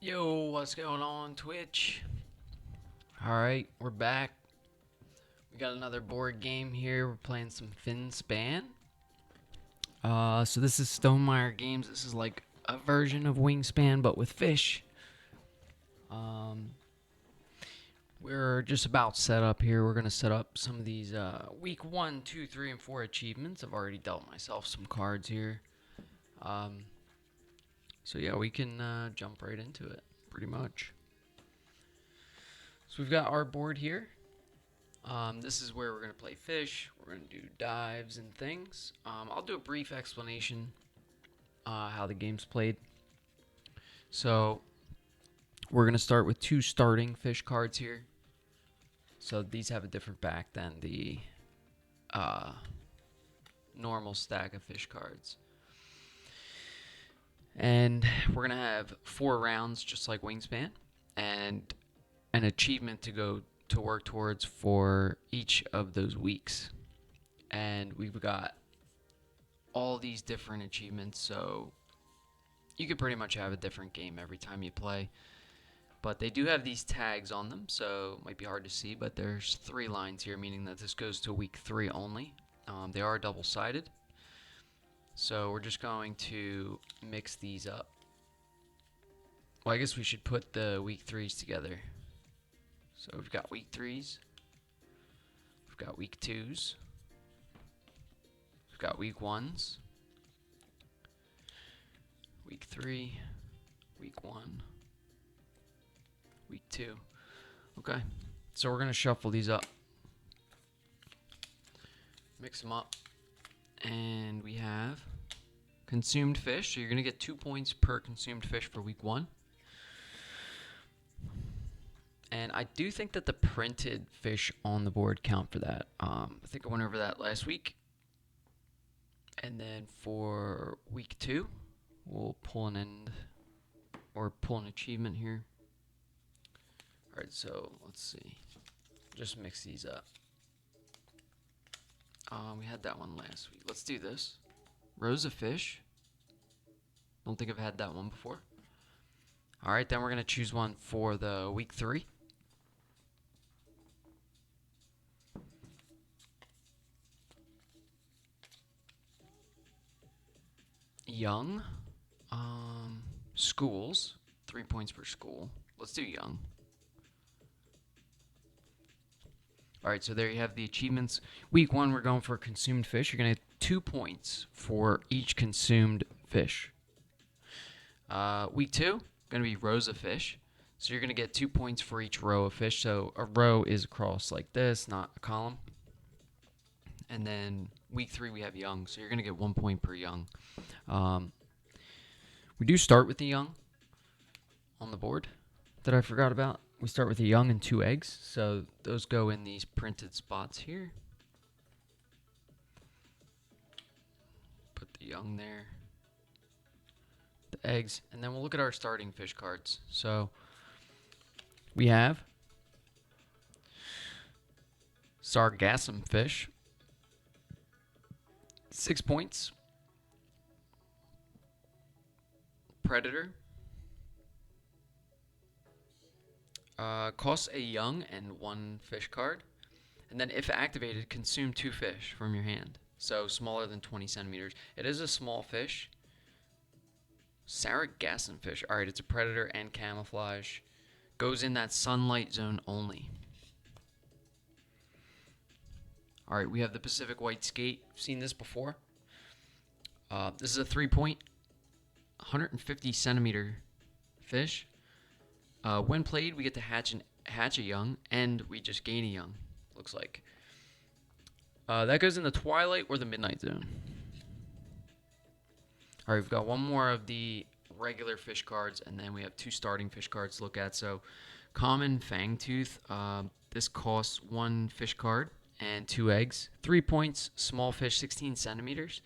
Yo, what's going on, Twitch? Alright, we're back. We got another board game here. We're playing some Finspan. So this is Stonemaier Games. This is like a version of Wingspan, but with fish. Um, we're just about set up here. We're going to set up some of these week 1, 2, 3, and 4 achievements. I've already dealt myself some cards here. So yeah, we can jump right into it, pretty much. So we've got our board here. This is where we're going to play fish. We're going to do dives and things. I'll do a brief explanation how the game's played. So we're going to start with 2 starting fish cards here. So these have a different back than the normal stack of fish cards. And we're going to have 4 rounds just like Wingspan, and an achievement to work towards for each of those weeks. And we've got all these different achievements, so you could pretty much have a different game every time you play. But they do have these tags on them, so it might be hard to see, but there's 3 lines here, meaning that this goes to week 3 only. They are double-sided, so we're just going to mix these up. Well, I guess we should put the week 3s together. So we've got week 3s, we've got week 2s, we've got week 1s, week 3, week 1, week 2. Okay, so we're going to shuffle these up, mix them up, and we have consumed fish. So you're going to get 2 points per consumed fish for week 1. And I do think that the printed fish on the board count for that. I think I went over that last week. And then for week 2, we'll pull an end or pull an achievement here. Alright, so let's see. Just mix these up. We had that one last week. Let's do this. Rows of fish. Don't think I've had that one before. Alright, then we're going to choose one for the week 3. Young. Schools. 3 points per school. Let's do young. Alright, so there you have the achievements. Week 1, we're going for consumed fish. You're going to get 2 points for each consumed fish. Week 2, going to be rows of fish. So you're going to get 2 points for each row of fish. So a row is across like this, not a column. And then week 3, we have young. So you're going to get 1 point per young. We do start with the young on the board that I forgot about. We start with a young and 2 eggs. So those go in these printed spots here. Put the young there. The eggs. And then we'll look at our starting fish cards. So we have sargassum fish. 6 points. Predator. Costs a young and 1 fish card. And then if activated, consume 2 fish from your hand. So smaller than 20 centimeters. It is a small fish. Sargassum fish. Alright, it's a predator and camouflage. Goes in that sunlight zone only. Alright, we have the Pacific white skate. Seen this before. This is a 3-point, 150 centimeter fish. When played, we get to hatch a young, and we just gain a young, looks like. That goes in the twilight or the midnight zone. Alright, we've got one more of the regular fish cards, and then we have 2 starting fish cards to look at. So, common fangtooth. This costs 1 fish card and 2 eggs. 3 points, small fish, 16 centimeters.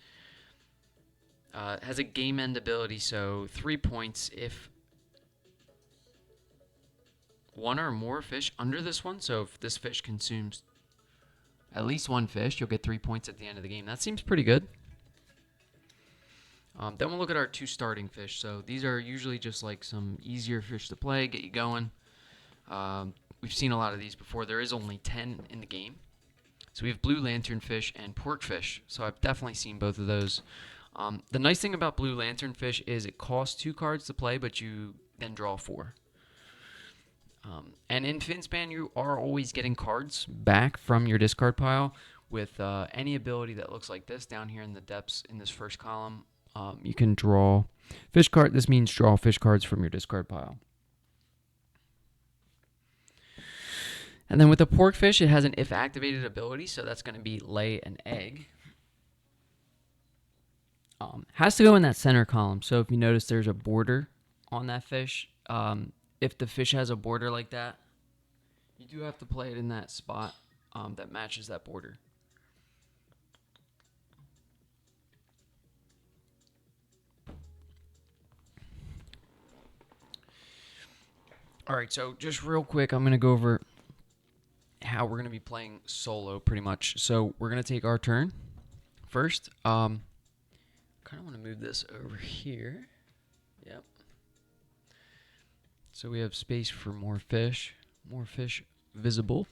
Has a game end ability, so 3 points if 1 or more fish under this one. So if this fish consumes at least 1 fish, you'll get 3 points at the end of the game. That seems pretty good. Then we'll look at our 2 starting fish. So these are usually just like some easier fish to play, get you going. We've seen a lot of these before. There is only 10 in the game. So we have blue lanternfish and porkfish. So I've definitely seen both of those. The nice thing about blue lanternfish is it costs 2 cards to play, but you then draw 4. And in Finspan, you are always getting cards back from your discard pile with any ability that looks like this down here in the depths in this first column. You can draw fish card. This means draw fish cards from your discard pile. And then with the porkfish, it has an if activated ability, so that's going to be lay an egg. Has to go in that center column. So if you notice there's a border on that fish, if the fish has a border like that, you do have to play it in that spot that matches that border. All right, so just real quick, I'm going to go over how we're going to be playing solo pretty much. So we're going to take our turn first. Kind of want to move this over here. Yep. So we have space for more fish visible.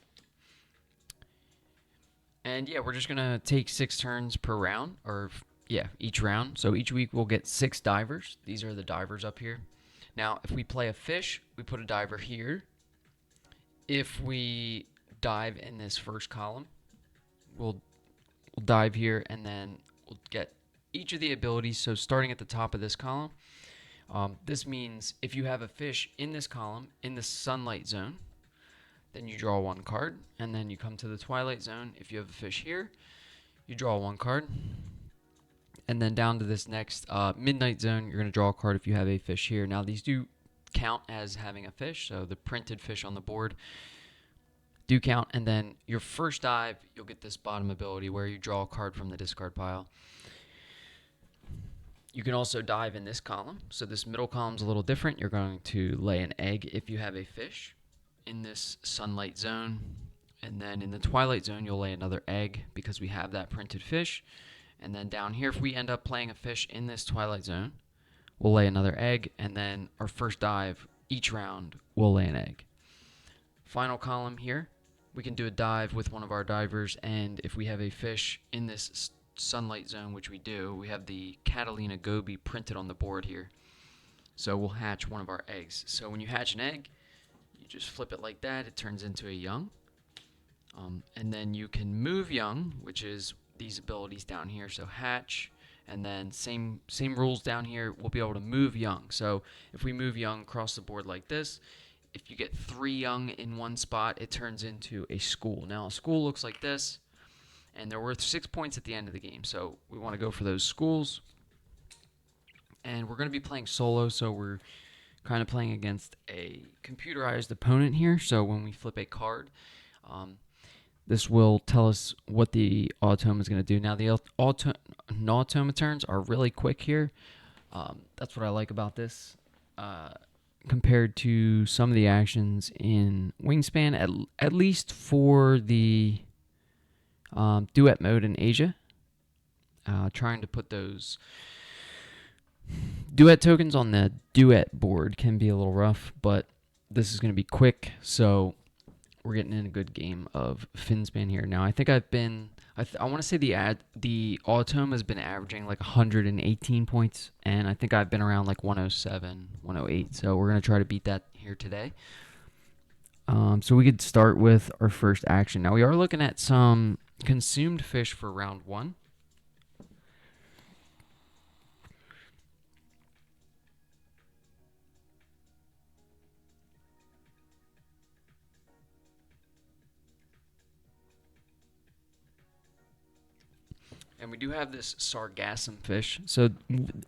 And yeah, we're just going to take 6 turns per round, or yeah, each round. So each week we'll get 6 divers. These are the divers up here. Now, if we play a fish, we put a diver here. If we dive in this first column, we'll dive here, and then we'll get each of the abilities. So starting at the top of this column, this means if you have a fish in this column, in the sunlight zone, then you draw 1 card, and then you come to the twilight zone. If you have a fish here, you draw 1 card. And then down to this next midnight zone, you're going to draw a card if you have a fish here. Now, these do count as having a fish, so the printed fish on the board do count. And then your first dive, you'll get this bottom ability where you draw a card from the discard pile. You can also dive in this column. So this middle column is a little different. You're going to lay an egg if you have a fish in this sunlight zone. And then in the twilight zone, you'll lay another egg because we have that printed fish. And then down here, if we end up playing a fish in this twilight zone, we'll lay another egg. And then our first dive, each round, we'll lay an egg. Final column here, we can do a dive with one of our divers. And if we have a fish in this sunlight zone, which we do, we have the Catalina goby printed on the board here. So we'll hatch one of our eggs. So when you hatch an egg, you just flip it like that. It turns into a young. And then you can move young, which is these abilities down here. So hatch, and then same rules down here. We'll be able to move young. So if we move young across the board like this, if you get 3 young in one spot, it turns into a school. Now a school looks like this, and they're worth 6 points at the end of the game. So we want to go for those schools. And we're going to be playing solo, so we're kind of playing against a computerized opponent here. So when we flip a card, this will tell us what the automa is going to do. Now, the automa turns are really quick here. That's what I like about this. Compared to some of the actions in Wingspan, at least for the duet mode in Asia. Trying to put those duet tokens on the duet board can be a little rough, but this is going to be quick, so we're getting in a good game of Finspan here. Now, I think I want to say the automa has been averaging like 118 points, and I think I've been around like 107, 108. So we're going to try to beat that here today. So we could start with our first action. Now, we are looking at some consumed fish for round 1. And we do have this sargassum fish. So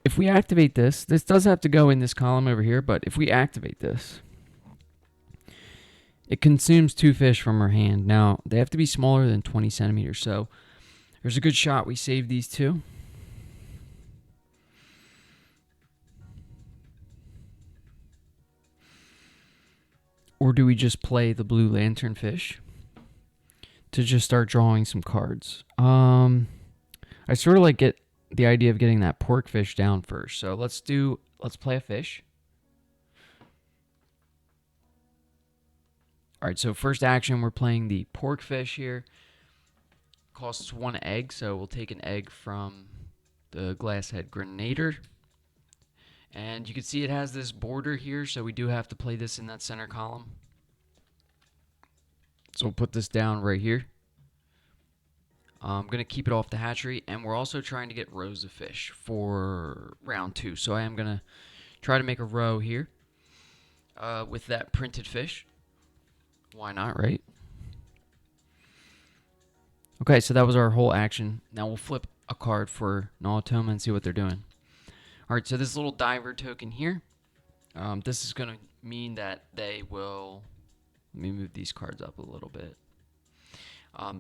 if we activate this does have to go in this column over here, but if we activate this, it consumes 2 fish from our hand. Now, they have to be smaller than 20 centimeters, so there's a good shot we save these 2. Or do we just play the blue lanternfish to just start drawing some cards? I sort of like the idea of getting that pork fish down first. So let's play a fish. All right, so first action, we're playing the pork fish here. Costs 1 egg, so we'll take an egg from the glasshead grenader. And you can see it has this border here, so we do have to play this in that center column. So we'll put this down right here. I'm going to keep it off the hatchery, and we're also trying to get rows of fish for round 2. So I am going to try to make a row here with that printed fish. Why not, right? Okay, so that was our whole action. Now we'll flip a card for Nautoma and see what they're doing. All right, so this little diver token here, this is going to mean that they will... Let me move these cards up a little bit.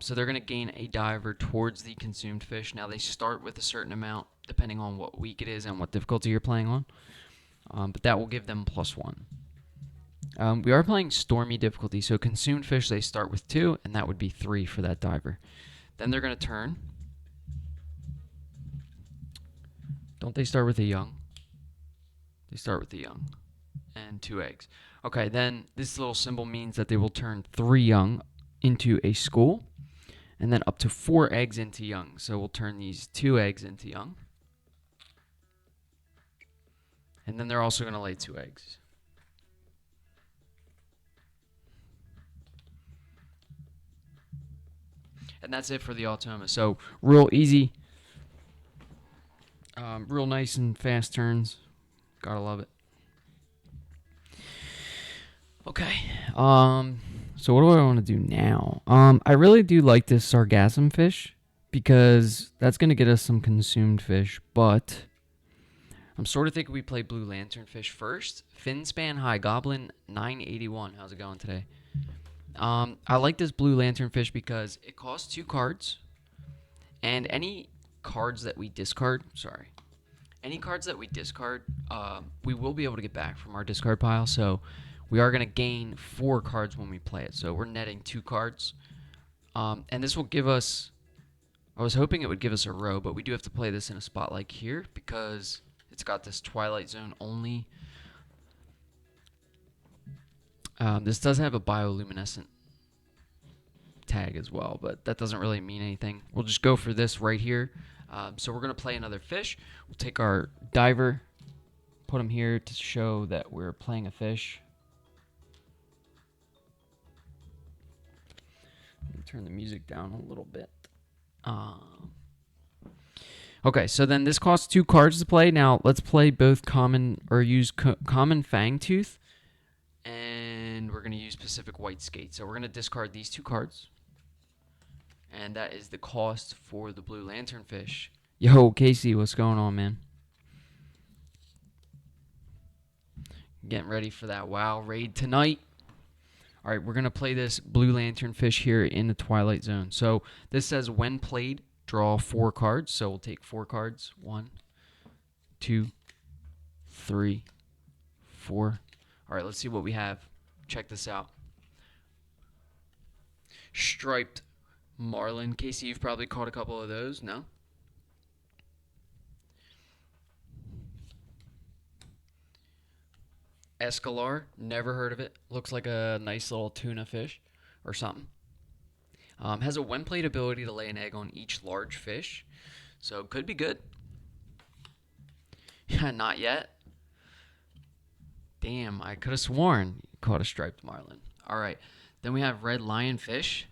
So they're going to gain a diver towards the consumed fish. Now they start with a certain amount depending on what week it is and what difficulty you're playing on. But that will give them +1. We are playing stormy difficulty, so consumed fish they start with 2, and that would be 3 for that diver. Then they're going to turn. Don't they start with a young? They start with a young and 2 eggs. Okay, then this little symbol means that they will turn 3 young into a school, and then up to 4 eggs into young. So we'll turn these 2 eggs into young. And then they're also going to lay 2 eggs. And that's it for the Automa. So real easy, real nice and fast turns. Gotta love it. Okay. So what do I want to do now? I really do like this sargassum fish because that's gonna get us some consumed fish. But I'm sort of thinking we play blue lanternfish first. Finspan High Goblin 981. How's it going today? I like this blue lanternfish because it costs 2 cards, and any cards that we discard, we will be able to get back from our discard pile. So we are going to gain 4 cards when we play it. So we're netting 2 cards, and this will give us. I was hoping it would give us a row, but we do have to play this in a spot like here because it's got this Twilight Zone only. This does have a bioluminescent tag as well, but that doesn't really mean anything. We'll just go for this right here. So we're going to play another fish. We'll take our diver, put him here to show that we're playing a fish. Let me turn the music down a little bit. Okay, so then this costs 2 cards to play. Now let's play both common or use common Fangtooth. And we're going to use Pacific White Skate. So we're going to discard these 2 cards. And that is the cost for the blue lanternfish. Yo, Casey, what's going on, man? Getting ready for that WoW raid tonight. All right, we're going to play this blue lanternfish here in the Twilight Zone. So this says when played, draw 4 cards. So we'll take 4 cards. 1, 2, 3, 4. All right, let's see what we have. Check this out. Striped marlin. Casey, you've probably caught a couple of those, no? Escalar, never heard of it. Looks like a nice little tuna fish or something. Has a when played ability to lay an egg on each large fish. So could be good. Not yet. Damn, I could have sworn you caught a striped marlin. All right. Then we have red lionfish.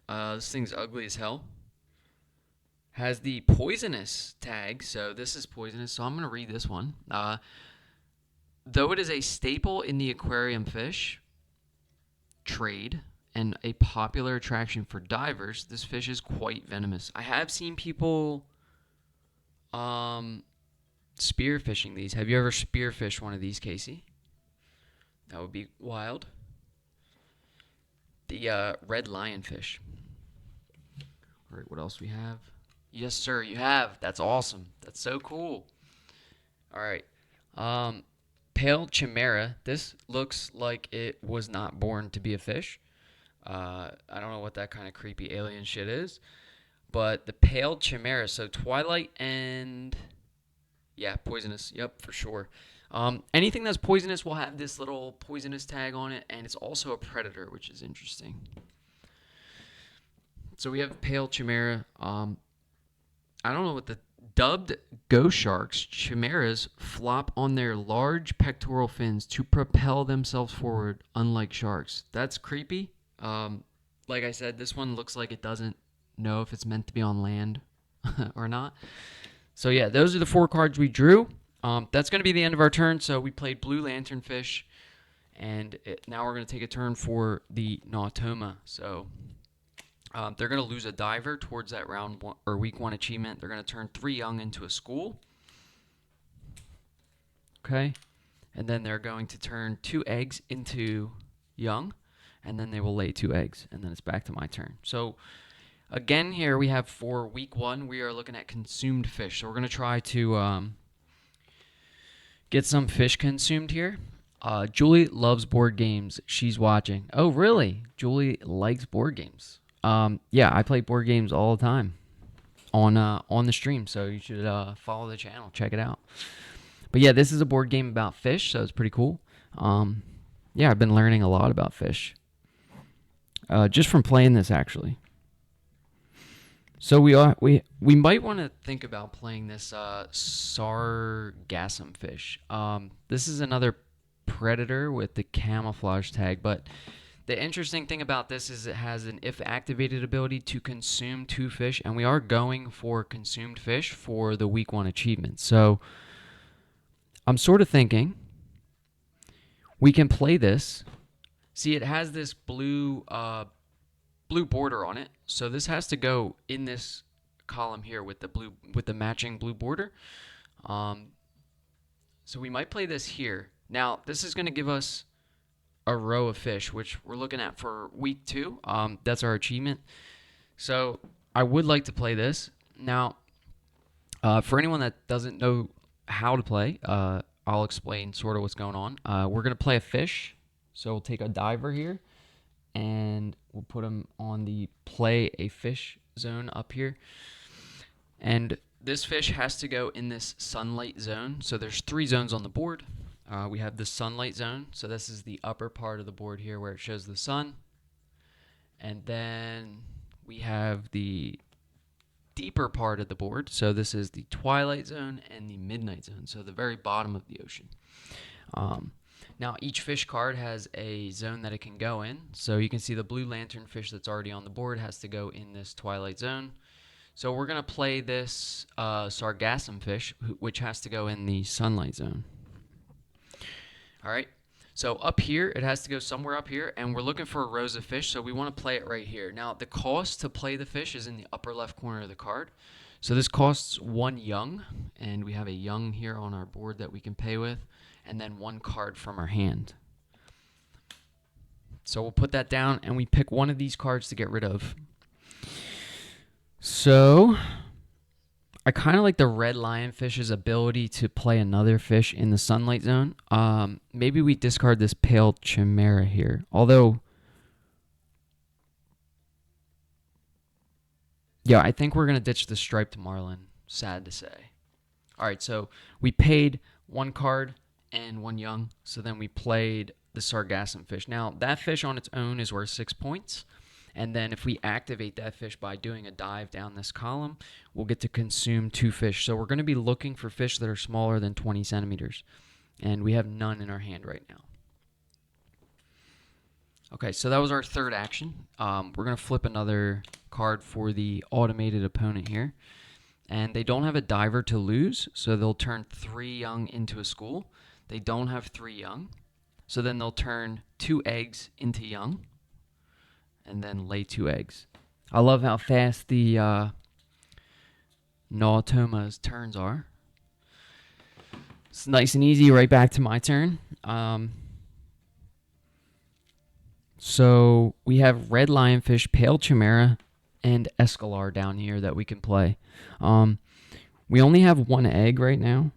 This thing's ugly as hell. Has the poisonous tag, so this is poisonous, so I'm going to read this one. Though it is a staple in the aquarium fish trade and a popular attraction for divers, this fish is quite venomous. I have seen people spearfishing these. Have you ever spearfished one of these, Casey? That would be wild. The red lionfish. All right, what else we have? Yes, sir, you have. That's awesome. That's so cool. All right. Pale chimera. This looks like it was not born to be a fish. I don't know what that kind of creepy alien shit is. But the pale chimera, so twilight and yeah, poisonous. Yep, for sure. Anything that's poisonous will have this little poisonous tag on it, and it's also a predator, which is interesting. So we have pale chimera. I don't know what the dubbed ghost sharks, chimeras flop on their large pectoral fins to propel themselves forward, unlike sharks. That's creepy. Like I said, this one looks like it doesn't know if it's meant to be on land or not. So yeah, those are the 4 cards we drew. That's going to be the end of our turn. So we played blue lanternfish, and now we're going to take a turn for the Nautoma. So they're going to lose a diver towards that round 1 or week 1 achievement. They're going to turn 3 young into a school. Okay, and then they're going to turn 2 eggs into young, and then they will lay 2 eggs, and then it's back to my turn. So again, here we have for week 1, we are looking at consumed fish. So we're going to try to get some fish consumed here. Julie loves board games. She's watching. Oh, really? Julie likes board games. Yeah, I play board games all the time on the stream, so you should follow the channel, check it out. But yeah, this is a board game about fish, so it's pretty cool. Yeah, I've been learning a lot about fish just from playing this, actually. So we might want to think about playing this sargassum fish. This is another predator with the camouflage tag, but the interesting thing about this is it has an if activated ability to consume 2 fish, and we are going for consumed fish for the week 1 achievement. So I'm sort of thinking we can play this. See, it has this blue border on it, so this has to go in this column here with the matching blue border. So we might play this here. Now this is going to give us a row of fish, which we're looking at for week 2. That's our achievement. So I would like to play this. Now, for anyone that doesn't know how to play, I'll explain sort of what's going on. We're going to play a fish. So we'll take a diver here, and we'll put him on the play a fish zone up here. And this fish has to go in this sunlight zone. So there's 3 zones on the board. We have the sunlight zone. So this is the upper part of the board here where it shows the sun. And then we have the deeper part of the board. So this is the twilight zone and the midnight zone. So the very bottom of the ocean. Now each fish card has a zone that it can go in. So you can see the blue lanternfish that's already on the board has to go in this twilight zone. So we're going to play this sargassum fish, which has to go in the sunlight zone. All right, so up here, it has to go somewhere up here, and we're looking for rows of fish, so we want to play it right here. Now, the cost to play the fish is in the upper left corner of the card. So this costs 1 young, and we have a young here on our board that we can pay with, and then 1 card from our hand. So we'll put that down, and we pick one of these cards to get rid of. So I kind of like the red lionfish's ability to play another fish in the sunlight zone. Maybe we discard this pale chimera here. Although, yeah, I think we're going to ditch the striped marlin. Sad to say. All right, so we paid 1 card and 1 young. So then we played the sargassum fish. Now, that fish on its own is worth 6 points. And then if we activate that fish by doing a dive down this column, we'll get to consume 2 fish. So we're going to be looking for fish that are smaller than 20 centimeters. And we have none in our hand right now. Okay, so that was our 3rd action. We're going to flip another card for the automated opponent here. And they don't have a diver to lose, so they'll turn 3 young into a school. They don't have 3 young, so then they'll turn 2 eggs into young. And then lay 2 eggs. I love how fast the Nautoma's turns are. It's nice and easy. Right back to my turn. So we have red lionfish, pale chimera, and escalar down here that we can play. We only have 1 egg right now.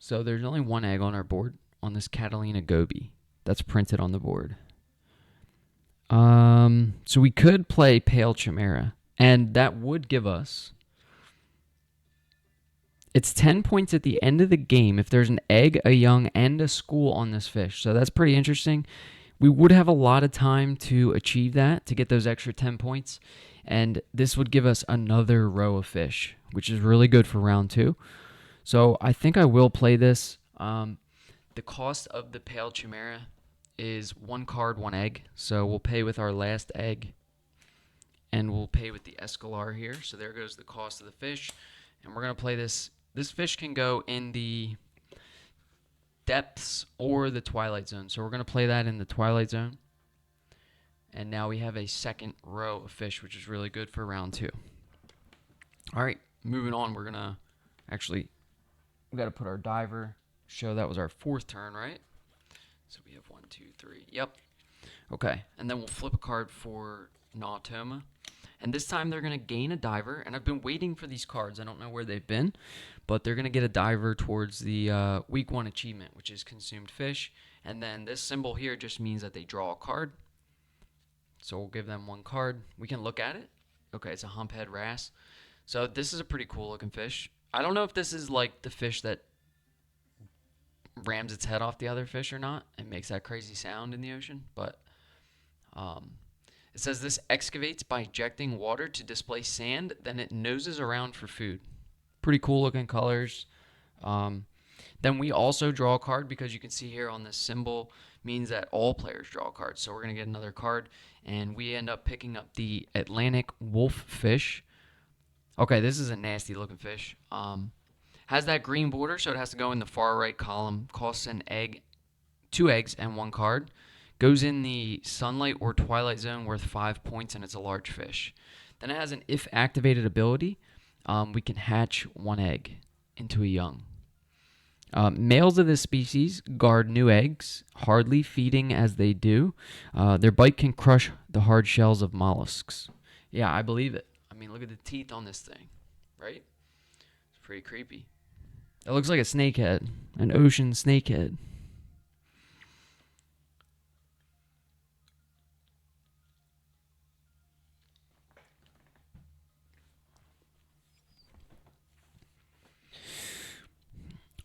So there's only 1 egg on our board on this Catalina goby that's printed on the board. So we could play pale chimera. And that would give us, it's 10 points at the end of the game if there's an egg, a young, and a school on this fish. So that's pretty interesting. We would have a lot of time to achieve that, to get those extra 10 points. And this would give us another row of fish, which is really good for round 2. So I think I will play this. The cost of the pale chimera is 1 card, 1 egg. So we'll pay with our last egg, and we'll pay with the escalar here. So there goes the cost of the fish. And we're going to play this. This fish can go in the depths or the twilight zone. So we're going to play that in the twilight zone. And now we have a second row of fish, which is really good for round 2. All right, moving on. We're going to actually, we got to put our diver. Show that was our 4th turn, right? So we have 1, 2, 3. Yep. Okay, and then we'll flip a card for Nautoma. And this time they're going to gain a diver. And I've been waiting for these cards. I don't know where they've been, but they're going to get a diver towards the week 1 achievement, which is consumed fish. And then this symbol here just means that they draw a card. So we'll give them 1 card. We can look at it. Okay, it's a humphead wrasse. So this is a pretty cool looking fish. I don't know if this is like the fish that rams its head off the other fish or not and makes that crazy sound in the ocean, but it says this excavates by ejecting water to displace sand, then it noses around for food. Pretty cool looking colors. Then we also draw a card, because you can see here on this symbol means that all players draw a card. So we're going to get another card, and we end up picking up the Atlantic wolf fish. Okay, this is a nasty looking fish. Has that green border, so it has to go in the far right column. Costs an egg, 2 eggs, and 1 card. Goes in the sunlight or twilight zone, worth 5 points, and it's a large fish. Then it has an if activated ability. We can hatch 1 egg into a young. Males of this species guard new eggs, hardly feeding as they do. Their bite can crush the hard shells of mollusks. Yeah, I believe it. I mean, look at the teeth on this thing, right? It's pretty creepy. It looks like a snakehead, an ocean snakehead.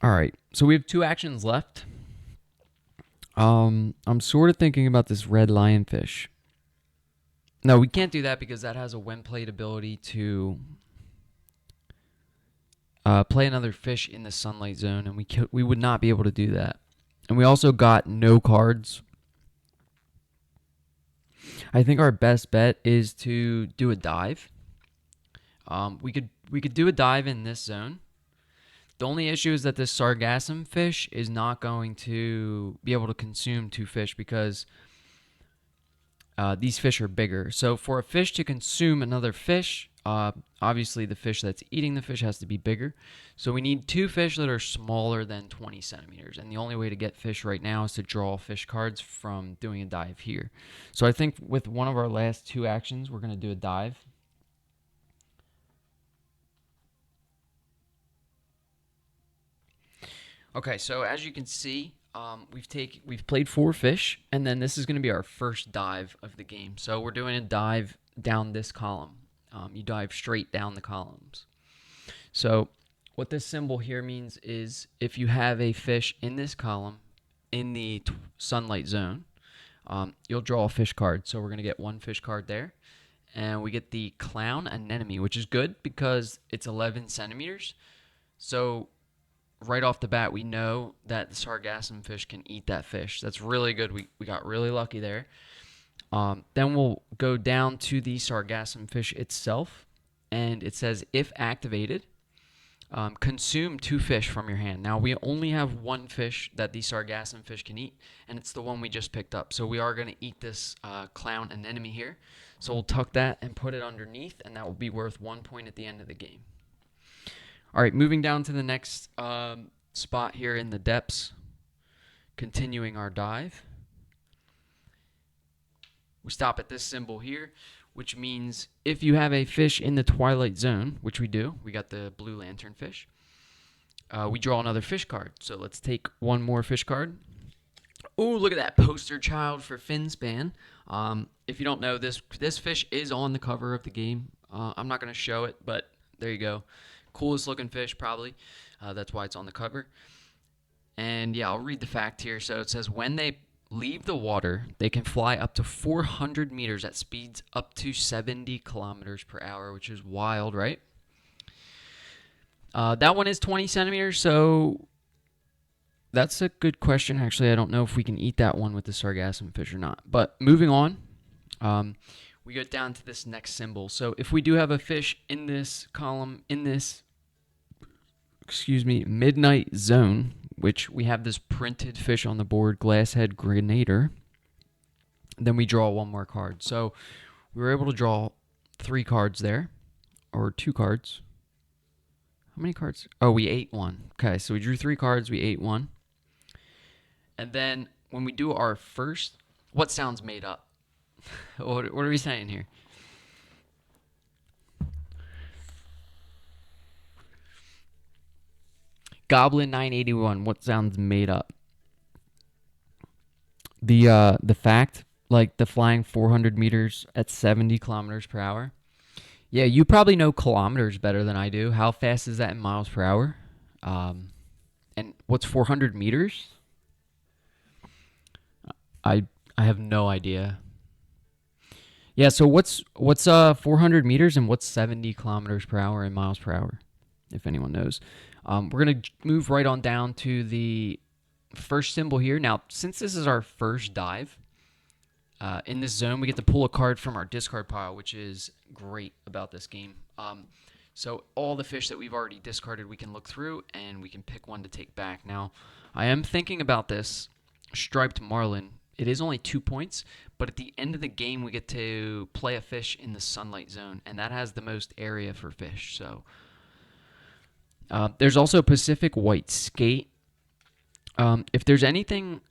All right, so we have 2 actions left. I'm sort of thinking about this red lionfish. No, we can't do that because that has a when played ability to play another fish in the sunlight zone, and we would not be able to do that. And we also got no cards. I think our best bet is to do a dive. We could do a dive in this zone. The only issue is that this sargassum fish is not going to be able to consume 2 fish, because these fish are bigger. So for a fish to consume another fish, obviously the fish that's eating the fish has to be bigger. So we need 2 fish that are smaller than 20 centimeters. And the only way to get fish right now is to draw fish cards from doing a dive here. So I think with one of our last 2 actions, we're going to do a dive. Okay, so as you can see, we've played 4 fish, and then this is going to be our first dive of the game. So we're doing a dive down this column. You dive straight down the columns. So what this symbol here means is if you have a fish in this column in the sunlight zone, you'll draw a fish card. So we're going to get 1 fish card there, and we get the clown anemone, which is good because it's 11 centimeters. So right off the bat, we know that the sargassum fish can eat that fish. That's really good. We got really lucky there. Then we'll go down to the sargassum fish itself, and it says, if activated, consume 2 fish from your hand. Now, we only have 1 fish that the sargassum fish can eat, and it's the one we just picked up. So we are going to eat this clown anemone here. So we'll tuck that and put it underneath, and that will be worth 1 point at the end of the game. All right, moving down to the next spot here in the depths, continuing our dive. We stop at this symbol here, which means if you have a fish in the twilight zone, which we do, we got the blue lantern fish, we draw another fish card. So let's take 1 more fish card. Oh, look at that poster child for Finspan. If you don't know, this fish is on the cover of the game. I'm not going to show it, but there you go. Coolest looking fish, probably. That's why it's on the cover. And yeah, I'll read the fact here. So it says when they leave the water, they can fly up to 400 meters at speeds up to 70 kilometers per hour, which is wild, right? That one is 20 centimeters, so that's a good question. Actually, I don't know if we can eat that one with the sargassum fish or not. But moving on, we get down to this next symbol. So if we do have a fish in this column, in this, midnight zone, which we have this printed fish on the board, glasshead grenader, then we draw one more card. So we were able to draw 3 cards there, or 2 cards. How many cards? Oh, we ate one. Okay, so we drew 3 cards, we ate one. And then when we do our first, what sounds made up? What are we saying here? Goblin 981, what sounds made up? The fact, like the flying 400 meters at 70 kilometers per hour. Yeah, you probably know kilometers better than I do. How fast is that in miles per hour? And what's 400 meters? I I have no idea. Yeah, so what's 400 meters and what's 70 kilometers per hour in miles per hour, if anyone knows. We're going to move right on down to the first symbol here. Now, since this is our first dive, in this zone, we get to pull a card from our discard pile, which is great about this game. So all the fish that we've already discarded, we can look through, and we can pick one to take back. Now, I am thinking about this striped marlin. It is only 2 points, but at the end of the game, we get to play a fish in the sunlight zone, and that has the most area for fish. So there's also Pacific white skate. If there's anything,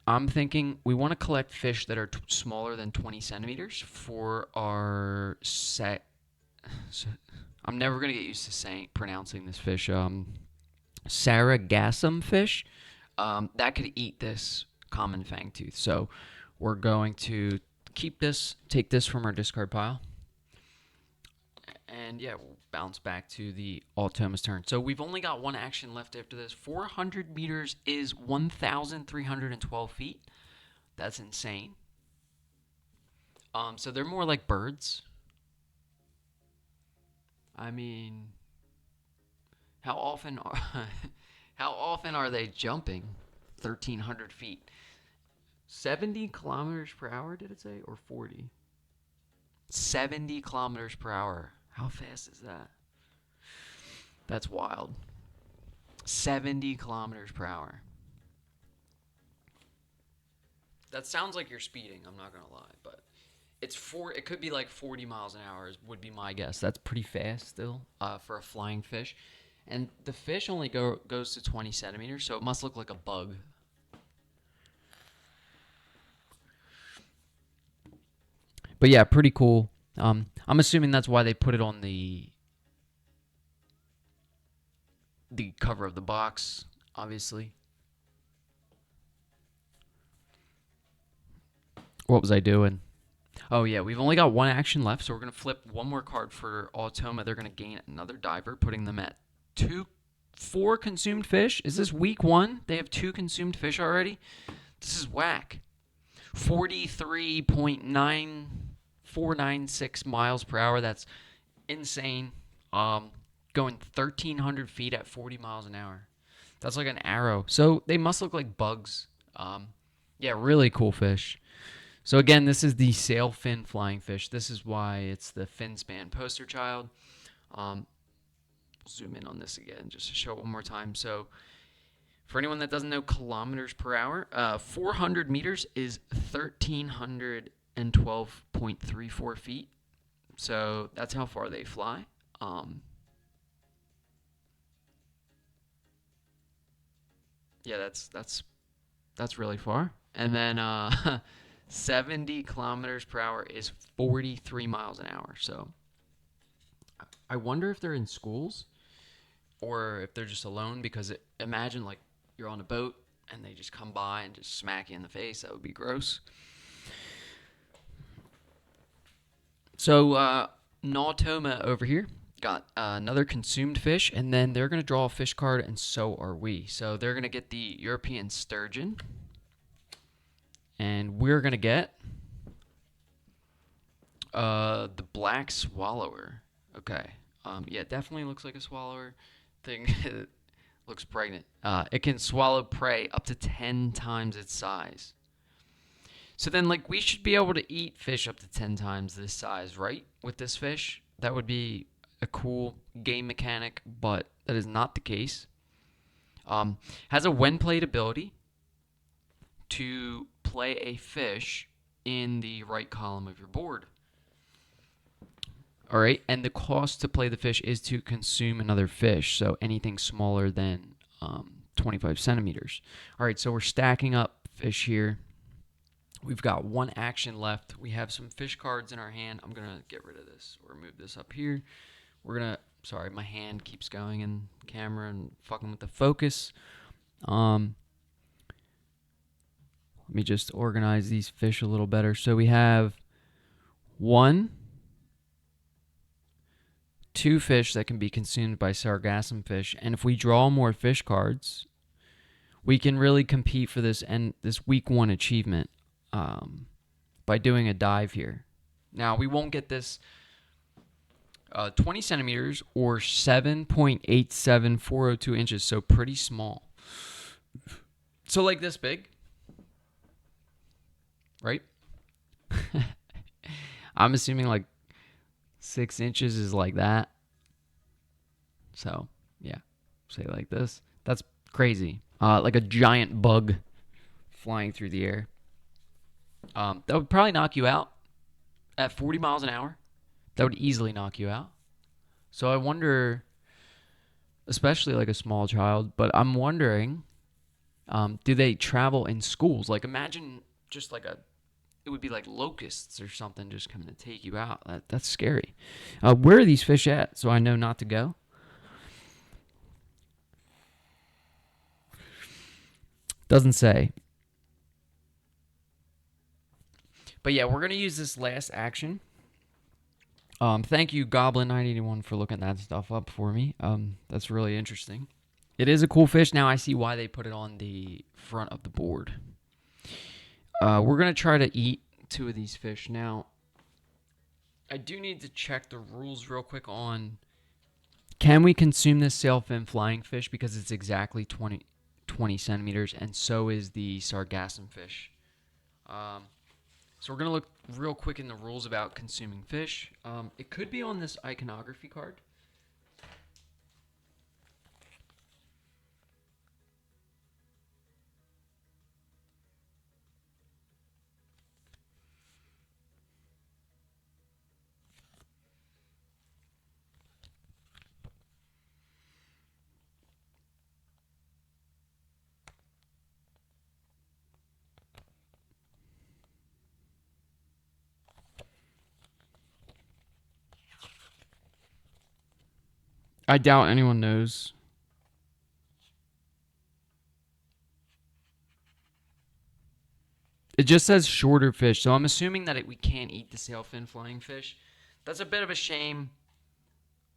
I'm thinking we want to collect fish that are smaller than 20 centimeters for our set. I'm never going to get used to pronouncing this fish. Sargassum fish. That could eat this common fangtooth. So we're going to take this from our discard pile. And yeah, we'll bounce back to the Automa's turn. So we've only got one action left after this. 400 meters is 1,312 feet. That's insane. So they're more like birds. I mean, how often are they jumping 1,300 feet? 70 kilometers per hour, did it say? Or 40? 70 kilometers per hour. How fast is that? That's wild. 70 kilometers per hour. That sounds like you're speeding, I'm not going to lie, but it could be like 40 miles an hour would be my guess. That's pretty fast still for a flying fish. And the fish only goes to 20 centimeters, so it must look like a bug. But yeah, pretty cool. I'm assuming that's why they put it on the cover of the box, obviously. What was I doing? Oh yeah, we've only got one action left, so we're going to flip one more card for Automa. They're going to gain another diver, putting them at 4 consumed fish. Is this week 1? They have 2 consumed fish already? This is whack. 43.9496 miles per hour. That's insane. Going 1,300 feet at 40 miles an hour. That's like an arrow. So they must look like bugs. Yeah, really cool fish. So again, this is the sailfin flying fish. This is why it's the Finspan poster child. Zoom in on this again just to show it one more time. So for anyone that doesn't know kilometers per hour, 400 meters is 1,312.34 feet. So that's how far they fly. Yeah, that's really far. And then 70 kilometers per hour is 43 miles an hour. So I wonder if they're in schools or if they're just alone, because imagine like you're on a boat and they just come by and just smack you in the face. That would be gross. So Nautoma over here got another consumed fish, and then they're going to draw a fish card, and so are we. So they're going to get the European sturgeon, and we're going to get the black swallower. Okay. Yeah, definitely looks like a swallower. Thing looks pregnant. It can swallow prey up to 10 times its size. So then, like, we should be able to eat fish up to 10 times this size, right? With this fish? That would be a cool game mechanic, but that is not the case. Has a when played ability to play a fish in the right column of your board. All right, and the cost to play the fish is to consume another fish, so anything smaller than 25 centimeters. All right, so we're stacking up fish here. We've got one action left. We have some fish cards in our hand. I'm going to get rid of this or move this up here. We're going to, sorry, my hand keeps going in camera and fucking with the focus. Let me just organize these fish a little better. So we have 2 fish that can be consumed by sargassum fish. And if we draw more fish cards, we can really compete for this week 1 achievement by doing a dive here. Now, we won't get this 20 centimeters or 7.87402 inches, so pretty small. So like this big, right? I'm assuming like 6 inches is like that. So, yeah, say like this. That's crazy. Like a giant bug flying through the air. That would probably knock you out at 40 miles an hour. That would easily knock you out. So I wonder, especially like a small child, but I'm wondering, do they travel in schools? Like imagine just like it would be like locusts or something just coming to take you out. That's scary. Where are these fish at so I know not to go? Doesn't say. But yeah, we're going to use this last action. Thank you, Goblin981, for looking that stuff up for me. That's really interesting. It is a cool fish. Now I see why they put it on the front of the board. We're going to try to eat 2 of these fish. Now, I do need to check the rules real quick on, can we consume this sailfin flying fish, because it's exactly 20 centimeters, and so is the sargassum fish. So we're going to look real quick in the rules about consuming fish. It could be on this iconography card. I doubt anyone knows. It just says shorter fish, so I'm assuming that we can't eat the sailfin flying fish. That's a bit of a shame.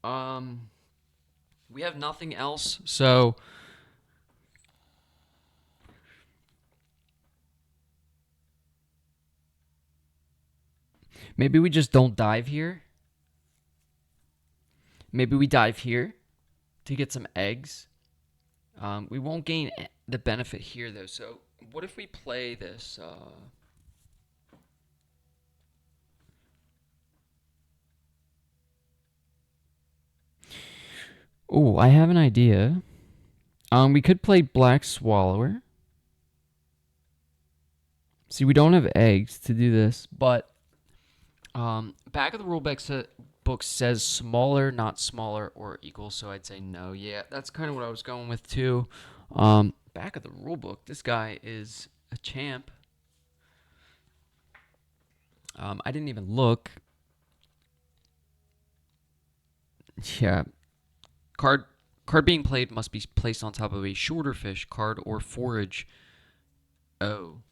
We have nothing else, so maybe we just don't dive here. Maybe we dive here to get some eggs. We won't gain the benefit here, though. So what if we play this? Oh, I have an idea. We could play Black Swallower. See, we don't have eggs to do this, but back of the rule book says smaller, not smaller, or equal, so I'd say no. Yeah, that's kind of what I was going with, too. Back of the rule book, this guy is a champ. I didn't even look. Yeah. Card being played must be placed on top of a shorter fish card or forage. Oh.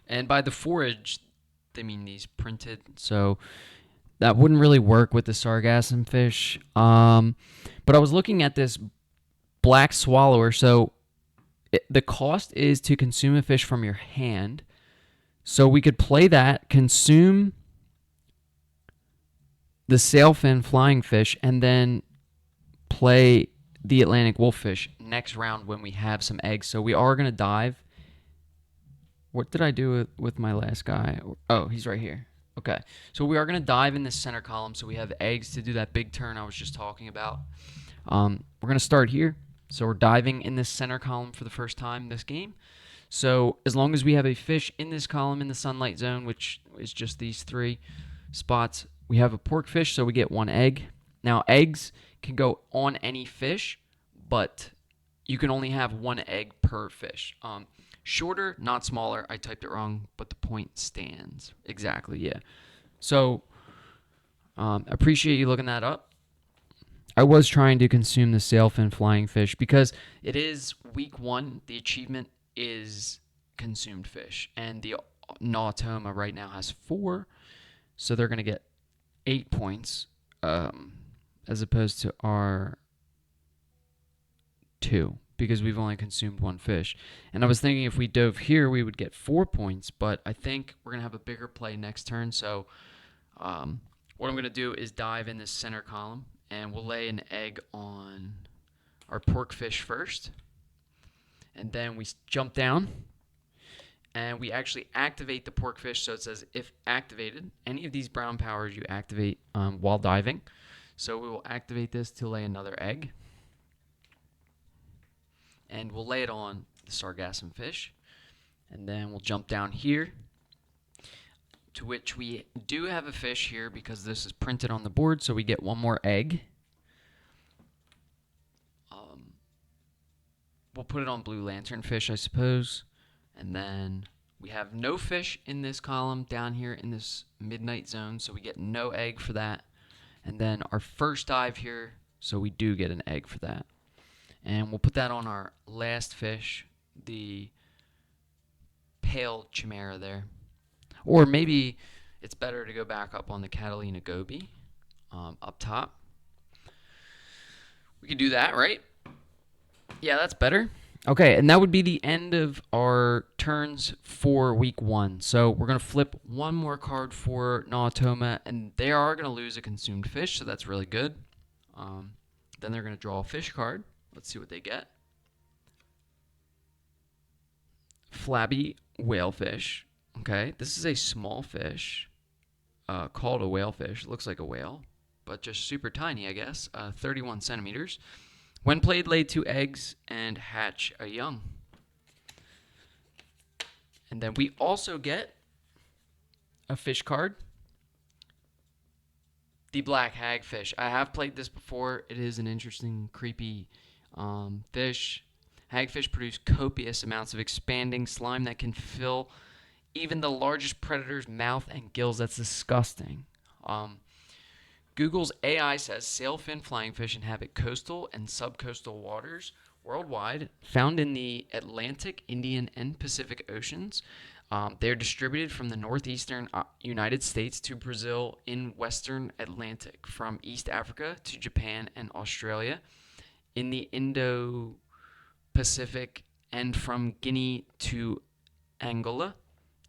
And by the forage, they mean these printed. So that wouldn't really work with the sargassum fish. But I was looking at this black swallower. So the cost is to consume a fish from your hand. So we could play that, consume the sailfin flying fish, and then play the Atlantic wolffish next round when we have some eggs. So we are going to dive. What did I do with my last guy? Oh, he's right here. Okay. So we are going to dive in this center column so we have eggs to do that big turn I was just talking about. We're going to start here. So we're diving in this center column for the first time this game. So as long as we have a fish in this column in the sunlight zone, which is just these 3 spots, we have a pork fish, so we get 1 egg. Now, eggs can go on any fish, but you can only have 1 egg per fish. Shorter, not smaller. I typed it wrong, but the point stands. Exactly, yeah. So, appreciate you looking that up. I was trying to consume the sailfin flying fish because it is week 1. The achievement is consumed fish, and the Nautoma right now has 4, so they're going to get 8 points as opposed to our 2 because we've only consumed 1 fish. And I was thinking if we dove here we would get 4 points, but I think we're going to have a bigger play next turn. So what I'm going to do is dive in this center column, and we'll lay an egg on our pork fish first. And then we jump down, and we actually activate the pork fish. So it says, if activated, any of these brown powers you activate while diving. So we will activate this to lay another egg. And we'll lay it on the sargassum fish. And then we'll jump down here, to which we do have a fish here because this is printed on the board. So we get 1 more egg. We'll put it on blue lanternfish, I suppose. And then we have no fish in this column down here in this midnight zone, so we get no egg for that. And then our first dive here, so we do get an egg for that. And we'll put that on our last fish, the pale chimera there. Or maybe it's better to go back up on the Catalina goby up top. We can do that, right? Yeah, that's better. Okay, and that would be the end of our turns for week 1. So we're going to flip 1 more card for Nautoma, and they are going to lose a consumed fish, so that's really good. Then they're going to draw a fish card. Let's see what they get. Flabby whalefish. Okay, this is a small fish called a whalefish. Looks like a whale, but just super tiny, I guess. 31 centimeters. When played, lay 2 eggs and hatch a young. And then we also get a fish card. The black hagfish. I have played this before. It is an interesting, creepy fish. Hagfish produce copious amounts of expanding slime that can fill even the largest predator's mouth and gills. That's disgusting. Google's AI says sailfin flying fish inhabit coastal and subcoastal waters worldwide, found in the Atlantic, Indian, and Pacific Oceans. They are distributed from the northeastern United States to Brazil in western Atlantic, from East Africa to Japan and Australia, in the Indo-Pacific, and from Guinea to Angola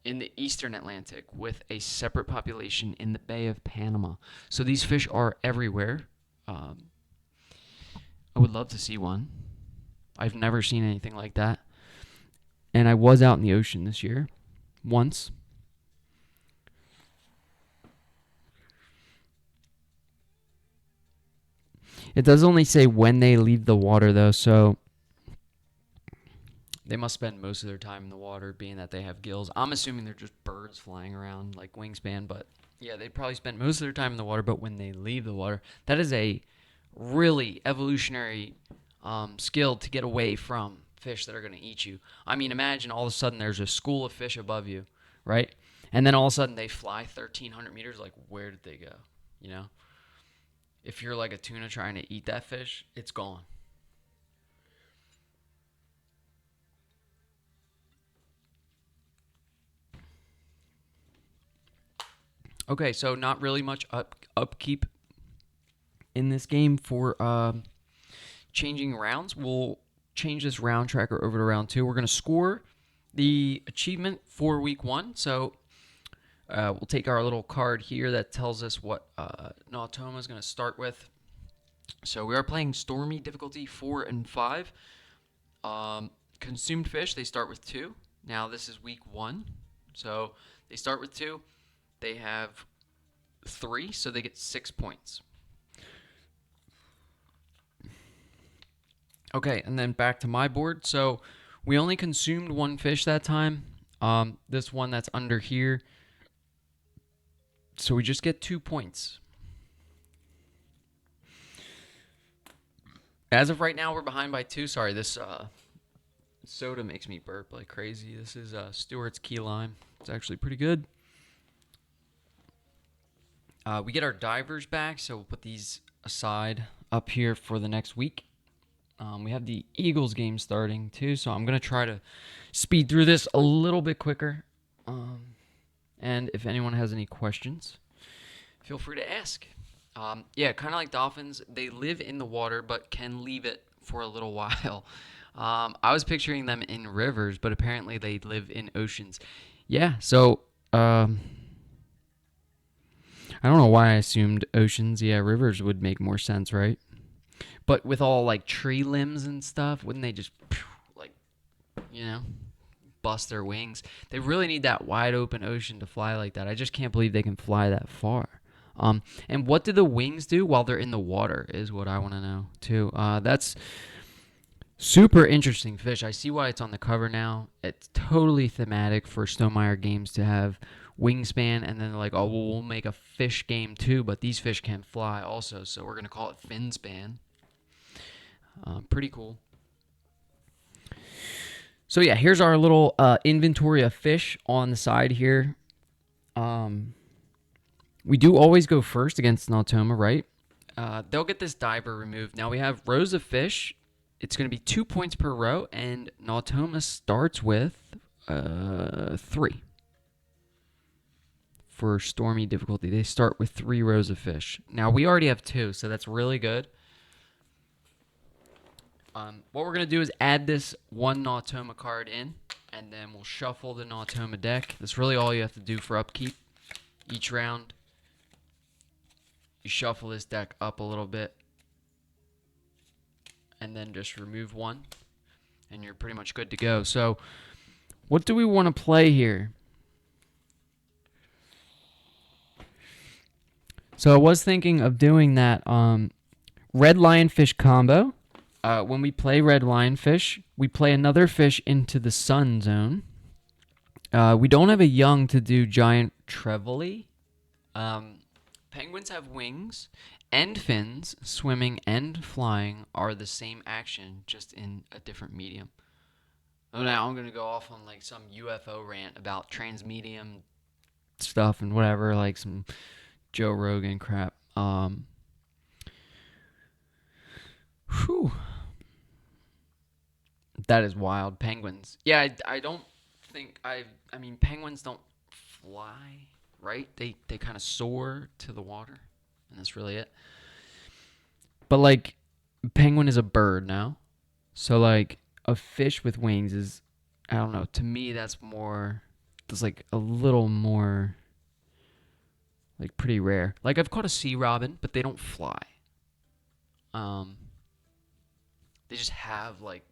in the eastern Atlantic, with a separate population in the Bay of Panama. So these fish are everywhere. I would love to see one. I've never seen anything like that. And I was out in the ocean this year, once. It does only say when they leave the water, though, so they must spend most of their time in the water, being that they have gills. I'm assuming they're just birds flying around like Wingspan, but yeah, they probably spend most of their time in the water, but when they leave the water, that is a really evolutionary skill to get away from fish that are going to eat you. I mean, imagine all of a sudden there's a school of fish above you, right? And then all of a sudden they fly 1,300 meters. Like, where did they go? You know? If you're like a tuna trying to eat that fish, it's gone. Okay, so not really much upkeep in this game for changing rounds. We'll change this round tracker over to round 2. We're going to score the achievement for week 1. So we'll take our little card here that tells us what Nautoma is going to start with. So we are playing Stormy difficulty 4 and 5. Consumed fish, they start with 2. Now this is week 1. So they start with 2. They have 3, so they get 6 points. Okay, and then back to my board. So we only consumed 1 fish that time. This one that's under here. So we just get 2 points. As of right now, we're behind by 2. Sorry, this soda makes me burp like crazy. This is Stewart's Key Lime. It's actually pretty good. We get our divers back, so we'll put these aside up here for the next week. We have the Eagles game starting too, so I'm going to try to speed through this a little bit quicker. And if anyone has any questions, feel free to ask. Yeah, kind of like dolphins, they live in the water but can leave it for a little while. I was picturing them in rivers, but apparently they live in oceans. Yeah, so I don't know why I assumed oceans. Yeah, rivers would make more sense, right? But with all like tree limbs and stuff, wouldn't they just like, bust their wings? They really need that wide open ocean to fly like that. I just can't believe they can fly that far. And what do the wings do while they're in the water is what I want to know too. That's super interesting fish. I see why it's on the cover now. It's totally thematic for Stonemaier games to have wingspan, and then they're like, oh, well, we'll make a fish game too, but these fish can't fly also, so we're going to call it Finspan. Pretty cool. So yeah, here's our little inventory of fish on the side here. We do always go first against Nautoma, right? They'll get this diver removed. Now we have rows of fish. It's going to be 2 points per row, and Nautoma starts with 3. For Stormy difficulty, they start with 3 rows of fish. Now we already have 2, so that's really good. What we're going to do is add this 1 Nautoma card in, and then we'll shuffle the Nautoma deck. That's really all you have to do for upkeep. Each round, you shuffle this deck up a little bit, and then just remove 1, and you're pretty much good to go. So what do we want to play here? So I was thinking of doing that red lionfish combo. When we play red lionfish, we play another fish into the sun zone. We don't have a young to do giant trevally. Penguins have wings and fins. Swimming and flying are the same action, just in a different medium. Oh, now I'm going to go off on like some UFO rant about transmedium stuff and whatever, like some Joe Rogan crap. Whew. That is wild. Penguins. Yeah, I don't think I mean, penguins don't fly, right? They kind of soar to the water, and that's really it. But like, penguin is a bird now, so like a fish with wings is, I don't know. To me, that's like a little more, like pretty rare. Like I've caught a sea robin, but they don't fly. They just have like,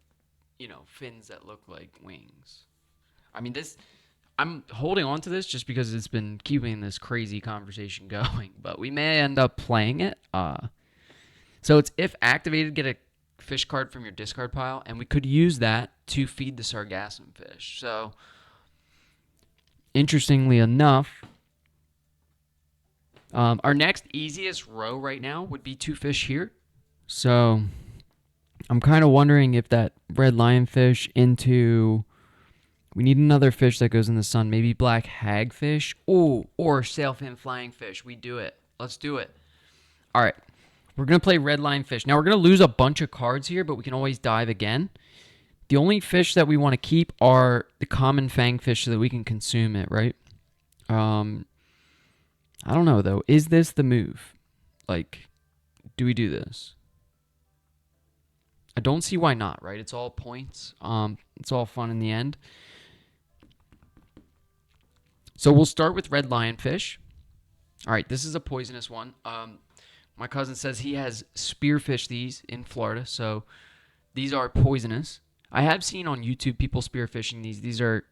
fins that look like wings. I mean, I'm holding on to this just because it's been keeping this crazy conversation going, but we may end up playing it. So it's if activated, get a fish card from your discard pile, and we could use that to feed the sargassum fish. So, interestingly enough, our next easiest row right now would be 2 fish here. So I'm kind of wondering if that red lionfish into... We need another fish that goes in the sun. Maybe black hagfish. Oh, or sailfin flying fish. We do it. Let's do it. All right. We're going to play red lionfish. Now, we're going to lose a bunch of cards here, but we can always dive again. The only fish that we want to keep are the common fangfish so that we can consume it, right? I don't know, though. Is this the move? Like, do we do this? I don't see why not, right? It's all points. It's all fun in the end. So we'll start with red lionfish. All right, this is a poisonous one. My cousin says he has spearfished these in Florida, so these are poisonous. I have seen on YouTube people spearfishing these. These are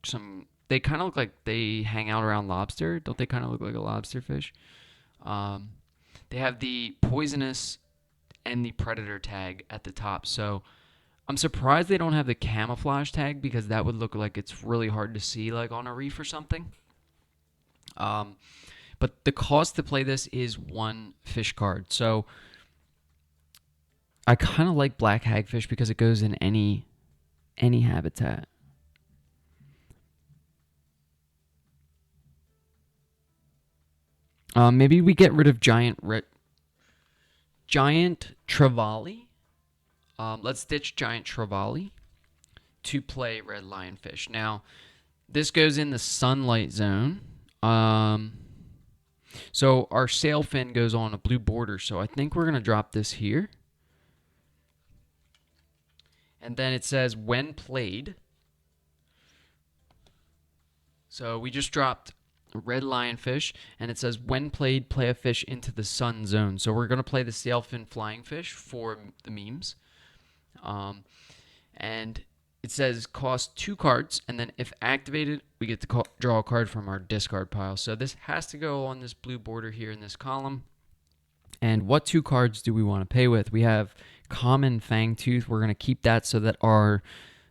some. They kind of look like they hang out around lobster. Don't they kind of look like a lobster fish? Um, they have the poisonous and the predator tag at the top. So I'm surprised they don't have the camouflage tag because that would look like it's really hard to see, like on a reef or something. Um, but the cost to play this is one fish card. So I kind of like black hagfish because it goes in any habitat. Maybe we get rid of giant trevally. Let's ditch giant trevally to play red lionfish. Now, this goes in the sunlight zone. So our sail fin goes on a blue border. So I think we're gonna drop this here. And then it says when played. So we just dropped red lionfish, and it says when played, play a fish into the sun zone. So we're gonna play the sailfin flying fish for the memes, and it says cost 2 cards, and then if activated, we get to draw a card from our discard pile. So this has to go on this blue border here in this column. And what 2 cards do we want to pay with? We have common fangtooth. We're gonna keep that so that our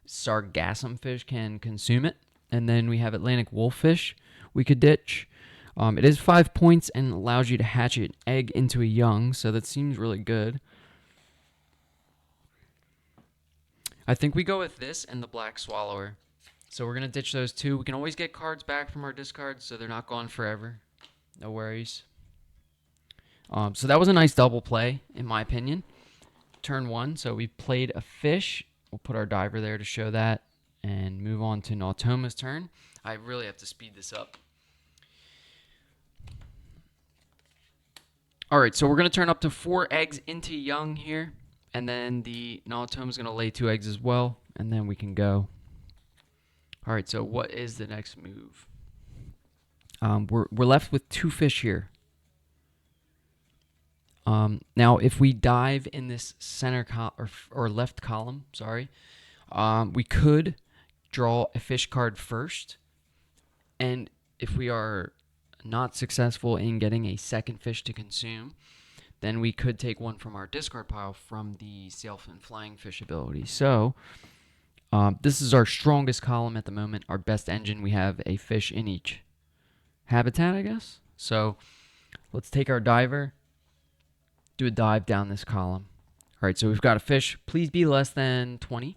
sargassum fish can consume it. And then we have Atlantic wolffish we could ditch. It is 5 points and allows you to hatch an egg into a young, so that seems really good. I think we go with this and the black swallower. So we're going to ditch those 2. We can always get cards back from our discards, so they're not gone forever. No worries. So that was a nice double play, in my opinion. Turn 1, so we played a fish. We'll put our diver there to show that. And move on to Nautoma's turn. I really have to speed this up. Alright, so we're going to turn up to 4 eggs into young here. And then the Nautoma's going to lay 2 eggs as well. And then we can go. Alright, so what is the next move? We're left with 2 fish here. Now, if we dive in this center or left column, we could draw a fish card first, and if we are not successful in getting a second fish to consume, then we could take one from our discard pile from the sailfin flying fish ability. So this is our strongest column at the moment, our best engine. We have a fish in each habitat, I guess. So let's take our diver, do a dive down this column. All right, so we've got a fish. Please be less than 20.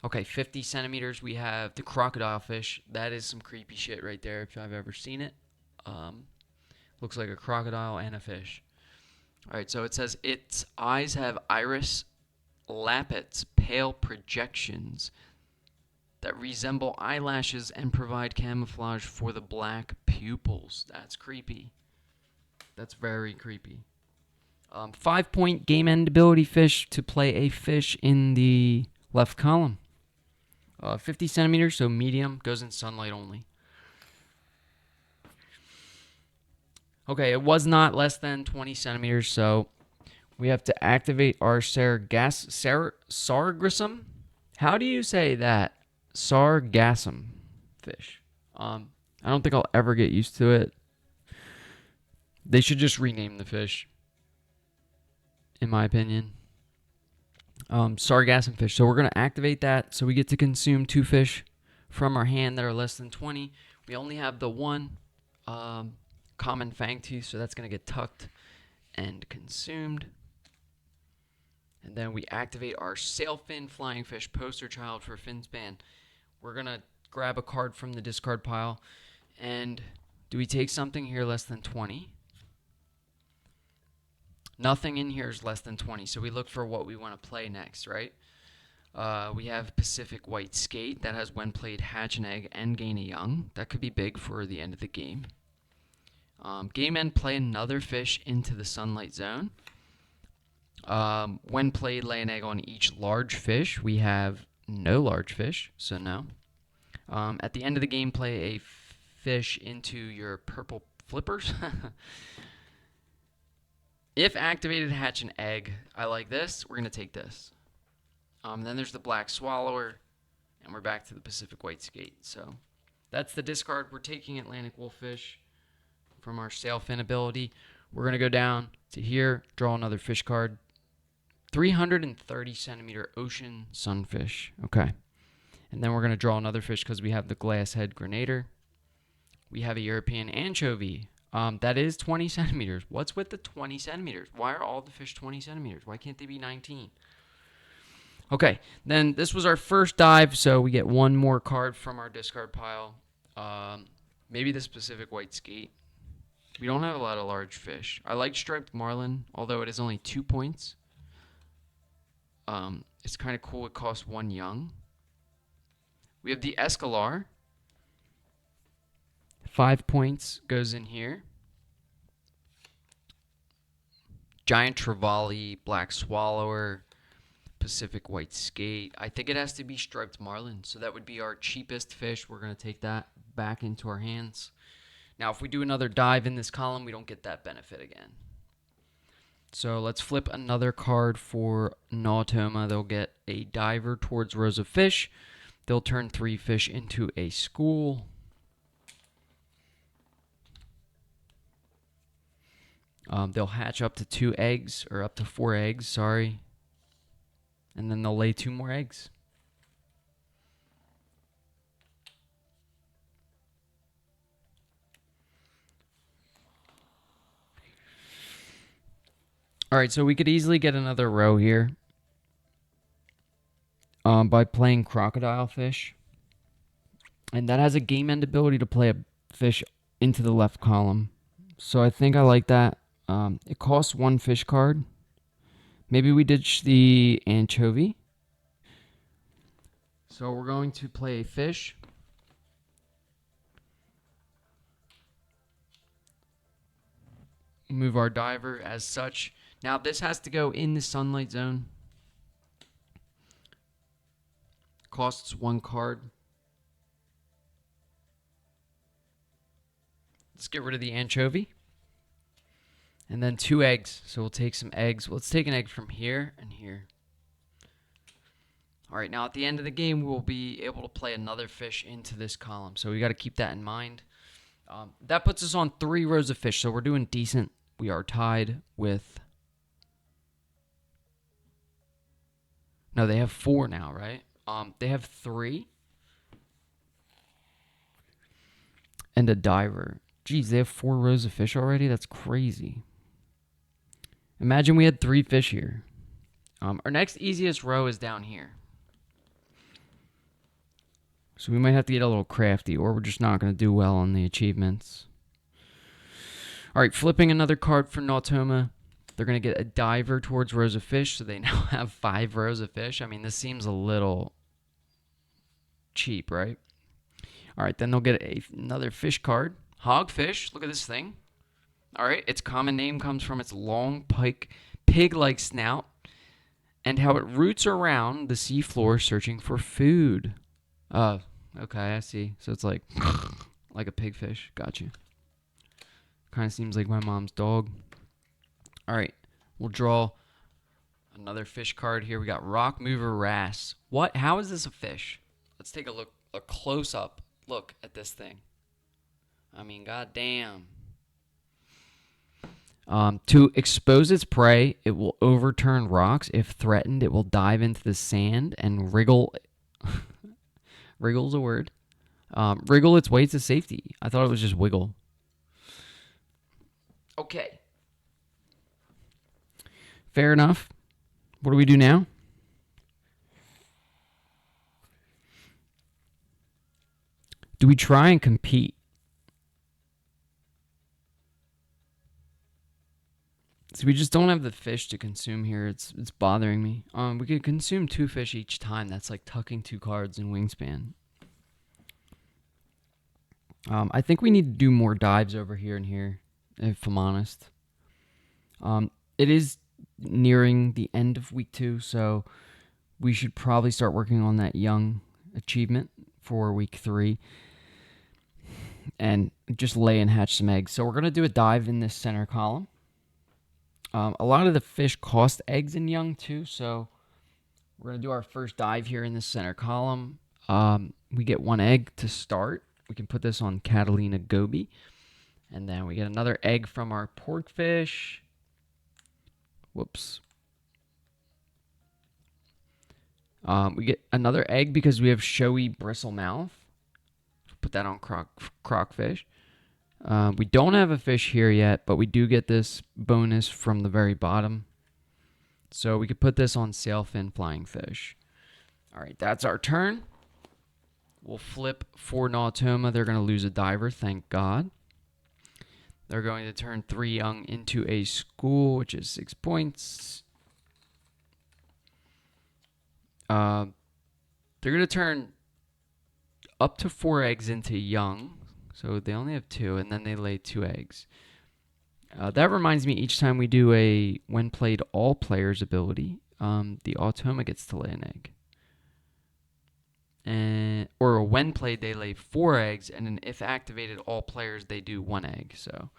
Okay, 50 centimeters. We have the crocodile fish. That is some creepy shit right there if I've ever seen it. Looks like a crocodile and a fish. All right, so it says its eyes have iris lappets, pale projections that resemble eyelashes and provide camouflage for the black pupils. That's creepy. That's very creepy. 5-point game end ability fish to play a fish in the left column. 50 centimeters, so medium, goes in sunlight only. Okay, it was not less than 20 centimeters, so we have to activate our sargassum. How do you say that? Sargassum fish. I don't think I'll ever get used to it. They should just rename the fish, in my opinion. Sargassum fish. So we're going to activate that so we get to consume 2 fish from our hand that are less than 20. We only have the 1 common fangtooth, so that's going to get tucked and consumed. And then we activate our sailfin flying fish poster child for Finspan. We're going to grab a card from the discard pile. And do we take something here less than 20? Nothing in here is less than 20, so we look for what we want to play next, right? We have Pacific White Skate that has when played hatch an egg and gain a young. That could be big for the end of the game. Game end, play another fish into the sunlight zone. When played, lay an egg on each large fish. We have no large fish, so no. At the end of the game, play a fish into your purple flippers. If activated, hatch an egg. I like this. We're going to take this. Then there's the black swallower, and we're back to the Pacific White Skate. So that's the discard. We're taking Atlantic Wolffish from our sailfin ability. We're going to go down to here, draw another fish card. 330 centimeter ocean sunfish. Okay. And then we're going to draw another fish because we have the glasshead grenader. We have a European anchovy. That is 20 centimeters. What's with the 20 centimeters? Why are all the fish 20 centimeters? Why can't they be 19? Okay, then this was our first dive, so we get one more card from our discard pile. Maybe the Pacific White Skate. We don't have a lot of large fish. I like striped marlin, although it is only 2 points. It's kind of cool. It costs 1 young. We have the escalar. 5 points goes in here. Giant trevally, black swallower, Pacific White Skate. I think it has to be striped marlin, so that would be our cheapest fish. We're going to take that back into our hands. Now, if we do another dive in this column, we don't get that benefit again. So let's flip another card for Nautoma. They'll get a diver towards rows of fish. They'll turn 3 fish into a school. They'll hatch up to 2 eggs, or up to 4 eggs, sorry. And then they'll lay 2 more eggs. All right, so we could easily get another row here by playing crocodile fish. And that has a game end ability to play a fish into the left column. So I think I like that. It costs 1 fish card. Maybe we ditch the anchovy. So we're going to play a fish. Move our diver as such. Now this has to go in the sunlight zone. Costs 1 card. Let's get rid of the anchovy. And then 2 eggs. So we'll take some eggs. Let's take an egg from here and here. All right, now at the end of the game, we'll be able to play another fish into this column. So we got to keep that in mind. That puts us on 3 rows of fish. So we're doing decent. We are tied with... No, they have 4 now, right? They have 3. And a diver. Geez, they have 4 rows of fish already? That's crazy. Imagine we had 3 fish here. Our next easiest row is down here. So we might have to get a little crafty, or we're just not going to do well on the achievements. All right, flipping another card for Nautoma. They're going to get a diver towards rows of fish, so they now have 5 rows of fish. I mean, this seems a little cheap, right? All right, then they'll get another fish card. Hogfish, look at this thing. All right, its common name comes from its long pig-like snout and how it roots around the seafloor searching for food. Okay, I see. So it's like a pigfish. Gotcha. Kind of seems like my mom's dog. All right, we'll draw another fish card here. We got Rock Mover Wrasse. What? How is this a fish? Let's take a close-up look at this thing. I mean, goddamn. To expose its prey, it will overturn rocks. If threatened, it will dive into the sand and wriggle. Wriggle's a word. Wriggle its way to safety. I thought it was just wiggle. Okay. Fair enough. What do we do now? Do we try and compete? So we just don't have the fish to consume here. It's bothering me. We could consume 2 fish each time. That's like tucking 2 cards in Wingspan. I think we need to do more dives over here and here, if I'm honest. It is nearing the end of week 2, so we should probably start working on that young achievement for week 3 and just lay and hatch some eggs. So we're going to do a dive in this center column. A lot of the fish cost eggs in young too, so we're going to do our first dive here in this center column. We get 1 egg to start. We can put this on Catalina Goby. And then we get another egg from our porkfish. Whoops. We get another egg because we have showy bristlemouth. Put that on crockfish. We don't have a fish here yet, but we do get this bonus from the very bottom. So we could put this on sailfin flying fish. All right, that's our turn. We'll flip for Nautoma. They're going to lose a diver, thank God. They're going to turn 3 young into a school, which is 6 points. They're going to turn up to 4 eggs into young. So they only have 2, and then they lay 2 eggs. That reminds me, each time we do a when played all players ability, the Automa gets to lay an egg. Or when played, they lay 4 eggs, and then if activated all players, they do 1 egg. So,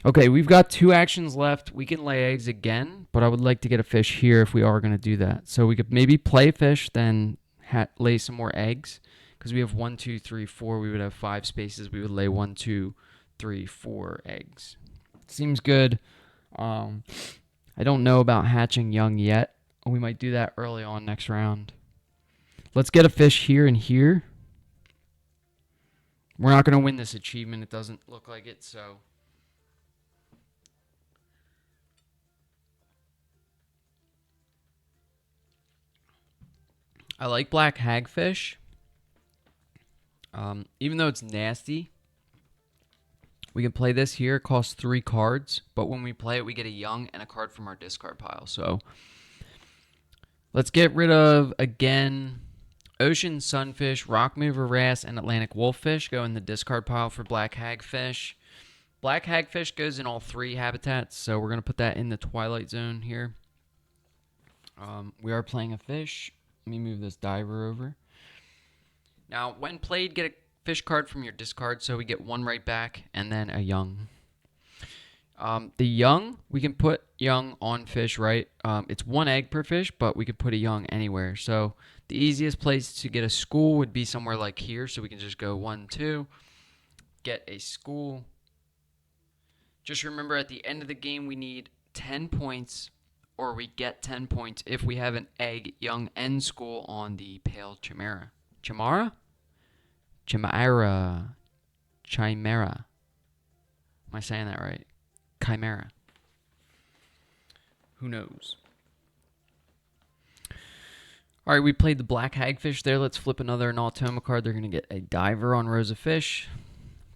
okay, we've got 2 actions left. We can lay eggs again, but I would like to get a fish here if we are going to do that. So we could maybe play fish, then lay some more eggs. Because we have 1, 2, 3, 4. We would have 5 spaces. We would lay 1, 2, 3, 4 eggs. Seems good. I don't know about hatching young yet. We might do that early on next round. Let's get a fish here and here. We're not going to win this achievement. It doesn't look like it, so. I like black hagfish. Even though it's nasty, we can play this here. It costs 3 cards, but when we play it, we get a young and a card from our discard pile. So let's get rid of, again, ocean sunfish, rock mover wrasse, and Atlantic wolffish go in the discard pile for black hagfish. Black hagfish goes in all 3 habitats, so we're going to put that in the twilight zone here. We are playing a fish. Let me move this diver over. Now, when played, get a fish card from your discard, so we get 1 right back, and then a young. The young, we can put young on fish, right? It's 1 egg per fish, but we could put a young anywhere. So the easiest place to get a school would be somewhere like here, so we can just go 1, 2, get a school. Just remember, at the end of the game, we need 10 points, or we get 10 points if we have an egg, young, and school on the pale chimera. Chimera? Chimera. Chimera. Am I saying that right? Chimera. Who knows? All right, we played the black hagfish there. Let's flip another Nautoma card. They're going to get a diver on Rosa Fish.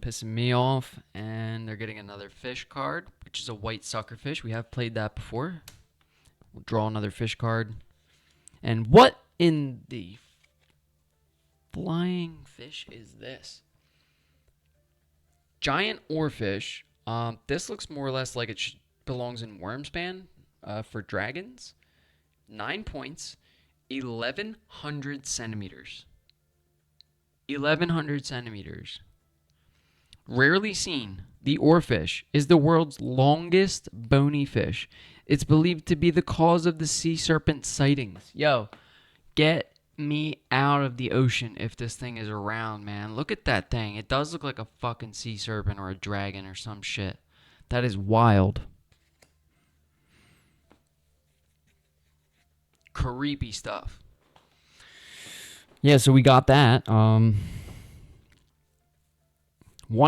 Pissing me off. And they're getting another fish card, which is a white suckerfish. We have played that before. We'll draw another fish card. And what in the flying fish is this? Giant oarfish. This looks more or less like it belongs in Wormspan for dragons. 9 points, 1,100 centimeters. 1,100 centimeters. Rarely seen, the oarfish is the world's longest bony fish. It's believed to be the cause of the sea serpent sightings. Yo, get me out of the ocean if this thing is around, man. Look at that thing. It does look like a fucking sea serpent or a dragon or some shit. That is wild. Creepy stuff. Yeah, so we got that. 1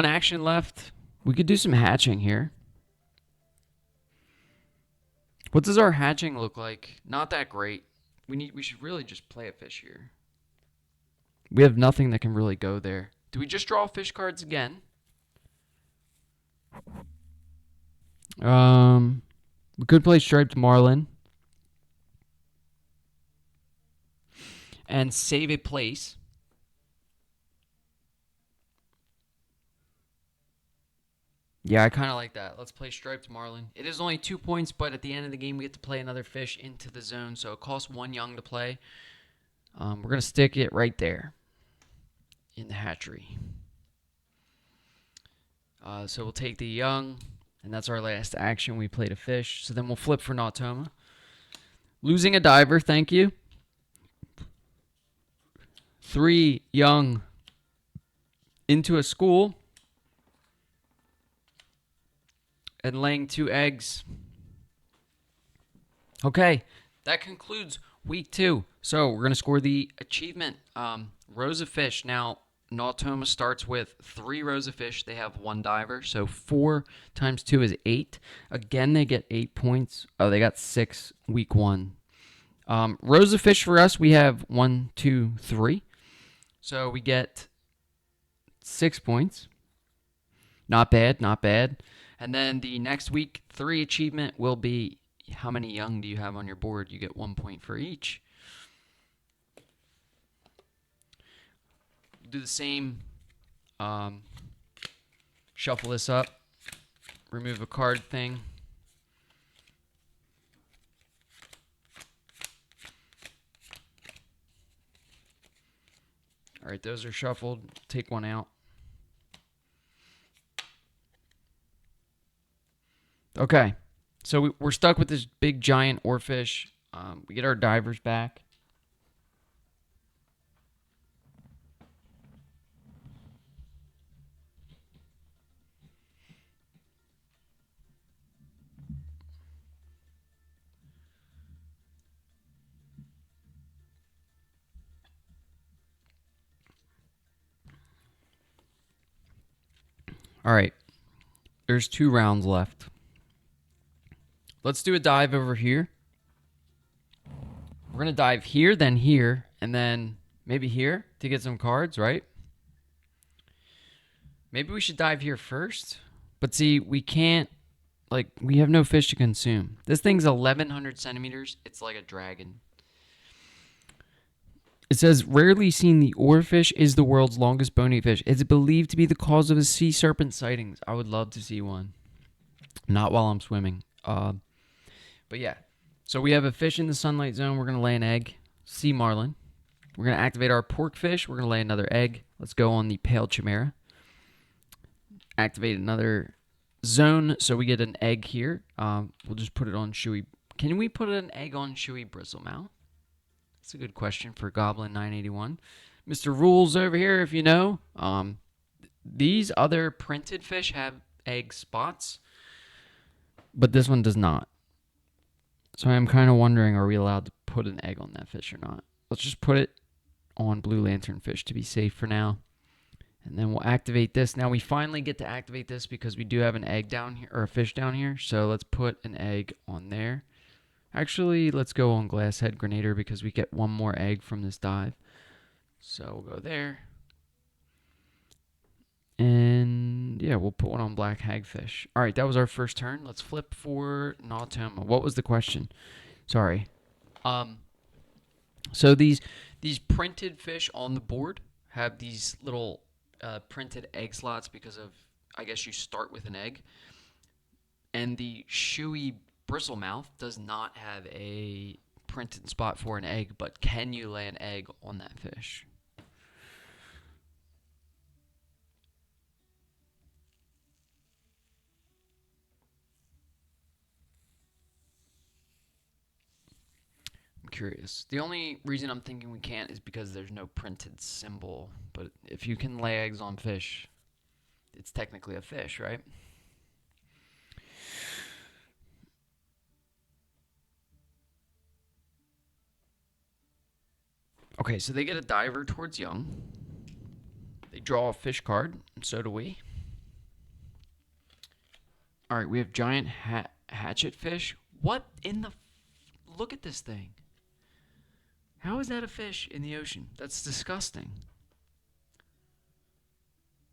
action left. We could do some hatching here. What does our hatching look like? Not that great. We should really just play a fish here. We have nothing that can really go there. Do we just draw fish cards again? We could play striped marlin and save a place. Yeah, I kind of like that. Let's play striped marlin. It is only 2 points, but at the end of the game, we get to play another fish into the zone, so it costs 1 young to play. We're going to stick it right there in the hatchery. So we'll take the young, and that's our last action. We played a fish, so then we'll flip for Nautoma. Losing a diver, thank you. 3 young into a school. And laying 2 eggs. Okay, that concludes week 2. So we're going to score the achievement. Rows of fish. Now, Nautoma starts with 3 rows of fish. They have 1 diver. So 4 times 2 is 8. Again, they get 8 points. Oh, they got 6 week 1. Rows of fish for us, we have 1, 2, 3. So we get 6 points. Not bad, not bad. And then the next week 3 achievement will be how many young do you have on your board? You get 1 point for each. Do the same. Shuffle this up. Remove a card thing. All right, those are shuffled. Take one out. Okay, so we're stuck with this big giant oarfish. We get our divers back. All right, there's 2 rounds left. Let's do a dive over here. We're going to dive here, then here, and then maybe here to get some cards, right? Maybe we should dive here first. But see, we can't, we have no fish to consume. This thing's 1,100 centimeters. It's like a dragon. It says, rarely seen, the oarfish is the world's longest bony fish. It's believed to be the cause of a sea serpent sightings. I would love to see one. Not while I'm swimming. But yeah, so we have a fish in the sunlight zone. We're going to lay an egg. Sea marlin. We're going to activate our pork fish. We're going to lay another egg. Let's go on the pale chimera. Activate another zone, so we get an egg here. We'll just put it on Shuey. Can we put an egg on Shuey Bristlemouth? That's a good question for Goblin 981. Mr. Rules over here, if you know. These other printed fish have egg spots, but this one does not. So I'm kind of wondering, are we allowed to put an egg on that fish or not? Let's just put it on blue lanternfish to be safe for now. And then we'll activate this. Now we finally get to activate this because we do have an egg down here, or a fish down here. So let's put an egg on there. Actually, let's go on Glasshead Grenader because we get 1 more egg from this dive. So we'll go there. And yeah, we'll put one on Black Hagfish. All right, that was our first turn. Let's flip for Nautoma. What was the question? Sorry. So these printed fish on the board have these little printed egg slots because of, I guess you start with an egg. And the Shuey Bristlemouth does not have a printed spot for an egg, but can you lay an egg on that fish? I'm curious. The only reason I'm thinking we can't is because there's no printed symbol. But if you can lay eggs on fish, it's technically a fish, right? Okay, so they get a diver towards young. They draw a fish card, and so do we. All right, we have giant hatchet fish. What in the... Look at this thing. How is that a fish in the ocean? That's disgusting.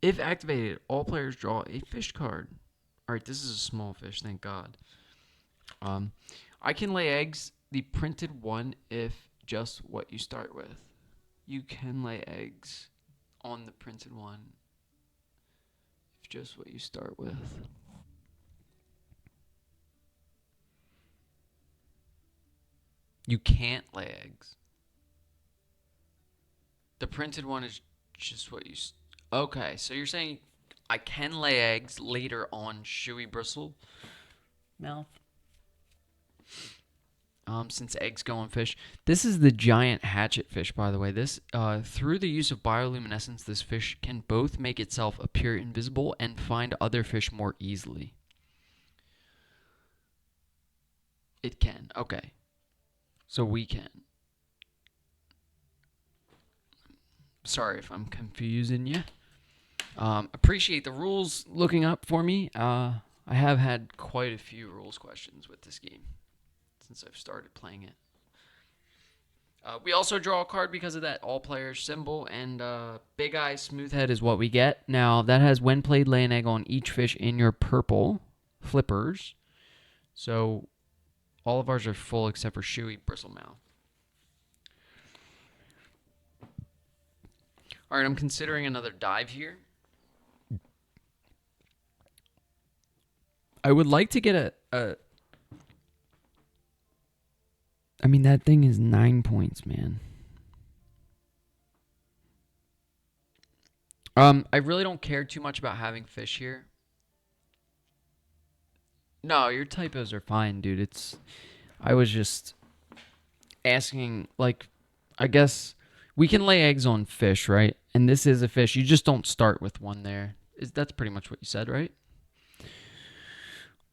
If activated, all players draw a fish card. All Alright, this is a small fish, thank God. I can lay eggs, the printed one, if just what you start with. You can lay eggs on the printed one, if just what you start with. You can't lay eggs. The printed one is just what you. Okay, so you're saying I can lay eggs later on Shoey bristle mouth? Since eggs go on fish. This is the giant hatchet fish, by the way. This, through the use of bioluminescence, this fish can both make itself appear invisible and find other fish more easily. It can. Okay. So we can. Sorry if I'm confusing you. Appreciate the rules looking up for me. I have had quite a few rules questions with this game since I've started playing it. We also draw a card because of that all players symbol, and Big Eye Smoothhead is what we get. Now, that has when played, lay an egg on each fish in your purple flippers. So all of ours are full except for Shoey Bristlemouth. All right, I'm considering another dive here. I would like to get a I mean, that thing is 9 points, man. I really don't care too much about having fish here. No, your typos are fine, dude. I was just asking, like, I guess we can lay eggs on fish, right? And this is a fish. You just don't start with one there. That's pretty much what you said, right?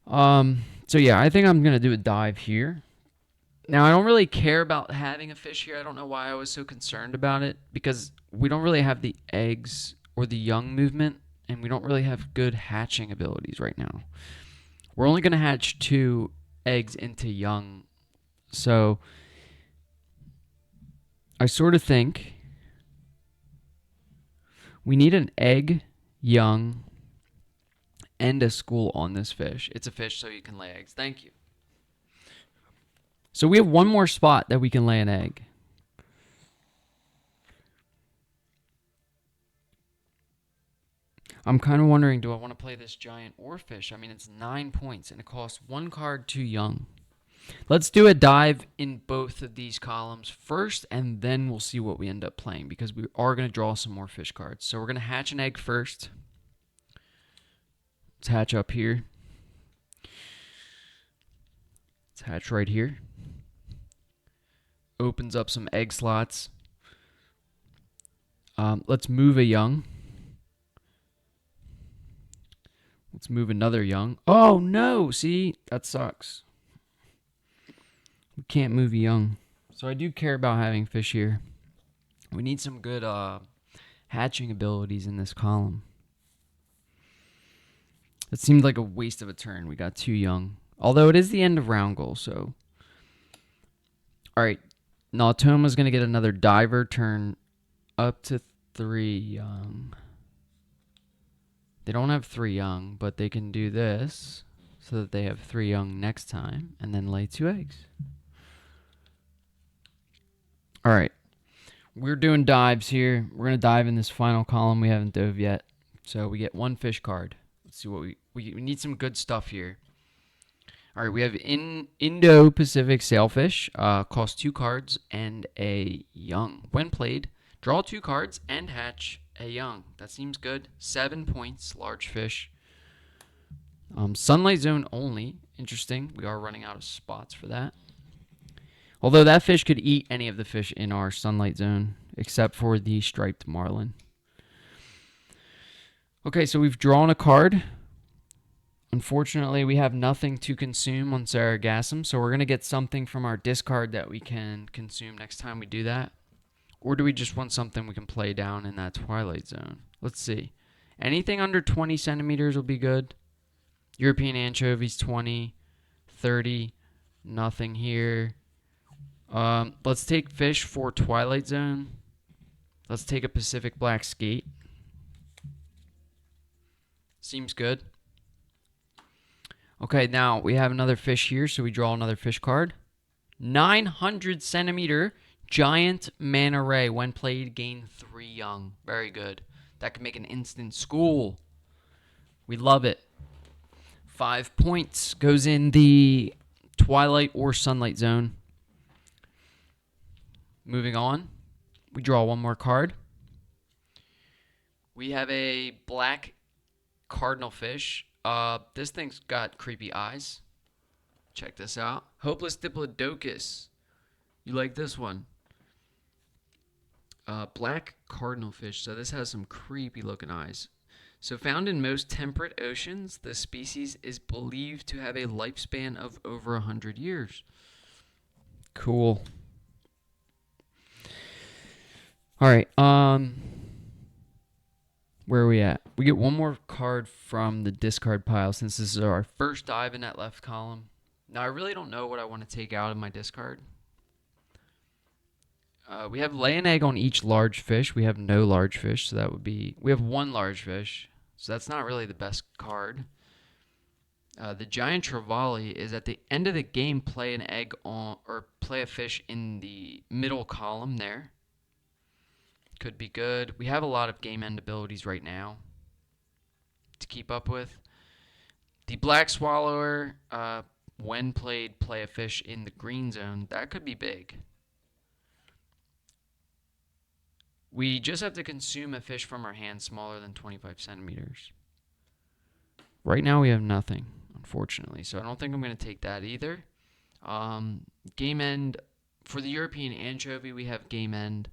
So yeah, I think I'm gonna do a dive here. Now, I don't really care about having a fish here. I don't know why I was so concerned about it, because we don't really have the eggs or the young movement, and we don't really have good hatching abilities right now. We're only going to hatch 2 eggs into young, so I sort of think we need an egg, young, and a school on this fish. It's a fish, so you can lay eggs. Thank you. So we have one more spot that we can lay an egg. I'm kind of wondering, do I want to play this giant or fish? I mean, it's 9 points, and it costs 1 card too young. Let's do a dive in both of these columns first, and then we'll see what we end up playing, because we are going to draw some more fish cards. So we're going to hatch an egg first. Let's hatch up here. Let's hatch right here. Opens up some egg slots. Let's move a young. Let's move another young. Oh, no. See? That sucks. We can't move a young. So I do care about having fish here. We need some good hatching abilities in this column. It seemed like a waste of a turn. We got 2 young. Although it is the end of round goal, so. All right. Nautoma's going to get another diver turn up to 3 young. They don't have 3 young, but they can do this so that they have 3 young next time and then lay 2 eggs. All right. We're doing dives here. We're going to dive in this final column. We haven't dove yet. So we get 1 fish card. Let's see what we need some good stuff here. All right, we have Indo-Pacific Sailfish. Costs 2 cards and a young. When played, draw 2 cards and hatch a young. That seems good. 7 points, large fish. Sunlight zone only. Interesting. We are running out of spots for that. Although that fish could eat any of the fish in our sunlight zone, except for the striped marlin. Okay, so we've drawn a card. Unfortunately, we have nothing to consume on Sargassum, so we're going to get something from our discard that we can consume next time we do that. Or do we just want something we can play down in that twilight zone? Let's see. Anything under 20 centimeters will be good. European anchovies, 20, 30, nothing here. Let's take fish for twilight zone. Let's take a Pacific black skate. Seems good. Okay, now we have another fish here, so we draw another fish card. 900 centimeter giant manta ray. When played, gain 3 young. Very good. That could make an instant school. We love it. 5 points. Goes in the twilight or sunlight zone. Moving on. We draw one more card. We have a black cardinal fish. This thing's got creepy eyes. Check this out. Hopeless Diplodocus. You like this one? Black cardinal fish. So this has some creepy looking eyes. So found in most temperate oceans, the species is believed to have a lifespan of over 100 years. Cool. All right. Where are we at? We get one more card from the discard pile since this is our first dive in that left column. Now, I really don't know what I want to take out of my discard. We have lay an egg on each large fish. We have no large fish, so that would be... We have one large fish, so that's not really the best card. The giant trevally is at the end of the game, play an egg on... or play a fish in the middle column there. Could be good. We have a lot of game end abilities right now to keep up with. The black swallower, when played, play a fish in the green zone. That could be big. We just have to consume a fish from our hand smaller than 25 centimeters. Right now we have nothing, unfortunately, so I don't think I'm going to take that either. Game end, for the European anchovy, we have game end.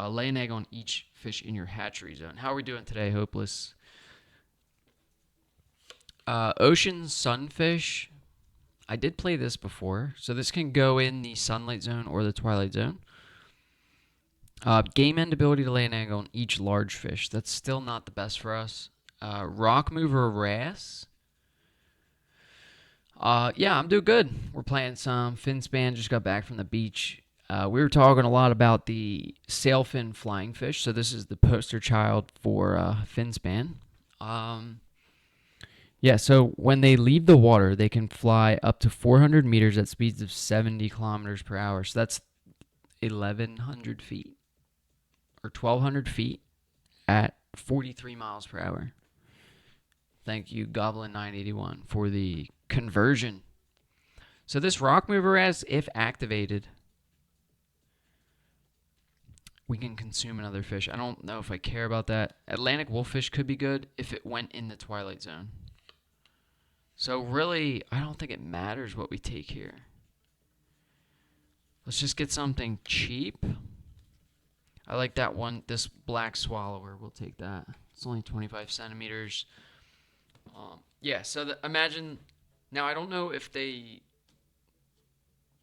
Lay an egg on each fish in your hatchery zone. How are we doing today, Hopeless? Ocean sunfish. I did play this before, so this can go in the sunlight zone or the twilight zone. Game end ability to lay an egg on each large fish. That's still not the best for us. Rock mover wrasse. Yeah, I'm doing good. We're playing some Finspan. Just got back from the beach. We were talking a lot about the sailfin flying fish. So this is the poster child for Finspan. Yeah, so when they leave the water, they can fly up to 400 meters at speeds of 70 kilometers per hour. So that's 1,100 feet or 1,200 feet at 43 miles per hour. Thank you, Goblin 981, for the conversion. So this rock mover, as if activated, we can consume another fish. I don't know if I care about that. Atlantic wolffish could be good if it went in the twilight zone. So really, I don't think it matters what we take here. Let's just get something cheap. I like that one, this black swallower. We'll take that. It's only 25 centimeters. Yeah, so imagine... Now, I don't know if they,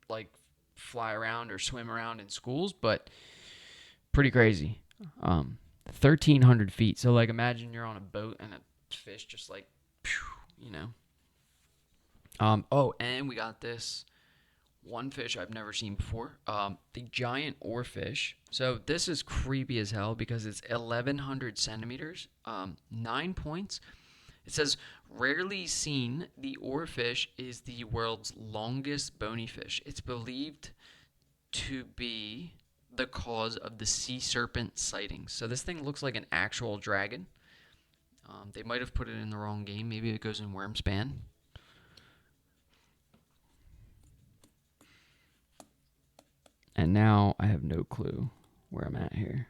like, fly around or swim around in schools, but pretty crazy. 1,300 feet. So, like, imagine you're on a boat and a fish just, like, you know. Oh, and we got this one fish I've never seen before. The giant oarfish. So this is creepy as hell because it's 1,100 centimeters. 9 points. It says, rarely seen, the oarfish is the world's longest bony fish. It's believed to be the cause of the sea serpent sightings. So this thing looks like an actual dragon. They might have put it in the wrong game. Maybe it goes in Wormspan. And now I have no clue where I'm at here.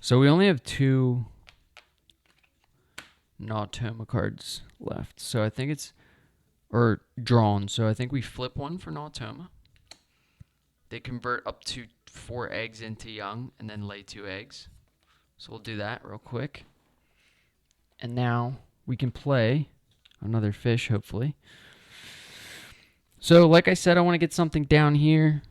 So we only have 2 Nautoma cards left. So I think it's... Or drawn. So I think we flip one for Nautoma. They convert up to 4 eggs into young and then lay 2 eggs. So we'll do that real quick. And now we can play another fish, hopefully. So like I said, I want to get something down here.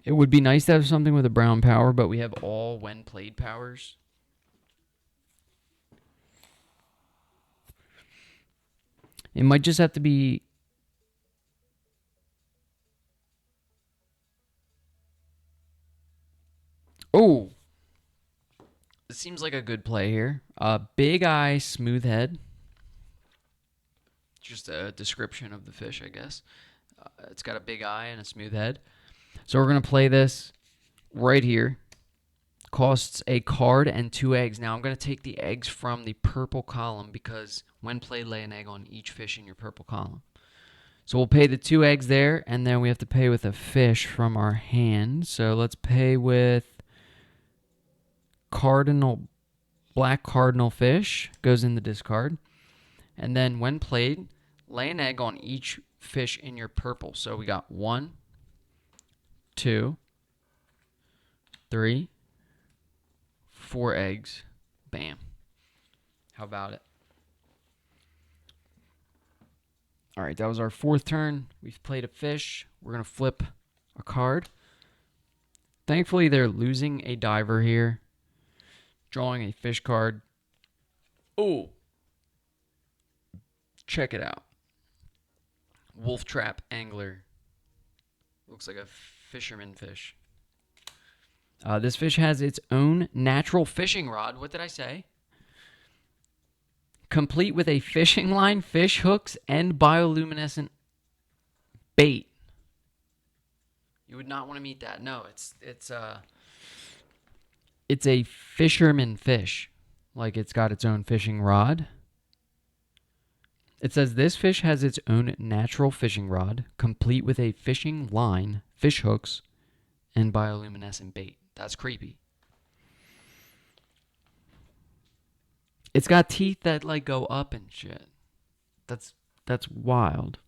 It would be nice to have something with a brown power, but we have all when played powers. It might just have to be... Oh! It seems like a good play here. Big eye, smooth head. Just a description of the fish, I guess. It's got a big eye and a smooth head. So we're going to play this right here. Costs a card and 2 eggs. Now I'm going to take the eggs from the purple column because when played, lay an egg on each fish in your purple column. So we'll pay the 2 eggs there, and then we have to pay with a fish from our hand. So let's pay with black cardinal fish. Goes in the discard. And then when played, lay an egg on each fish in your purple. So we got 1, 2, 3, 4 eggs. Bam. How about it? All right, that was our 4th turn. We've played a fish. We're going to flip a card. Thankfully, they're losing a diver here. Drawing a fish card. Oh. Check it out. Wolf Trap Angler. Looks like a fisherman fish. This fish has its own natural fishing rod. What did I say? Complete with a fishing line, fish hooks, and bioluminescent bait. You would not want to meet that. No, it's a fisherman fish. Like it's got its own fishing rod. It says this fish has its own natural fishing rod, complete with a fishing line, fish hooks, and bioluminescent bait. That's creepy. It's got teeth that like go up and shit. That's wild.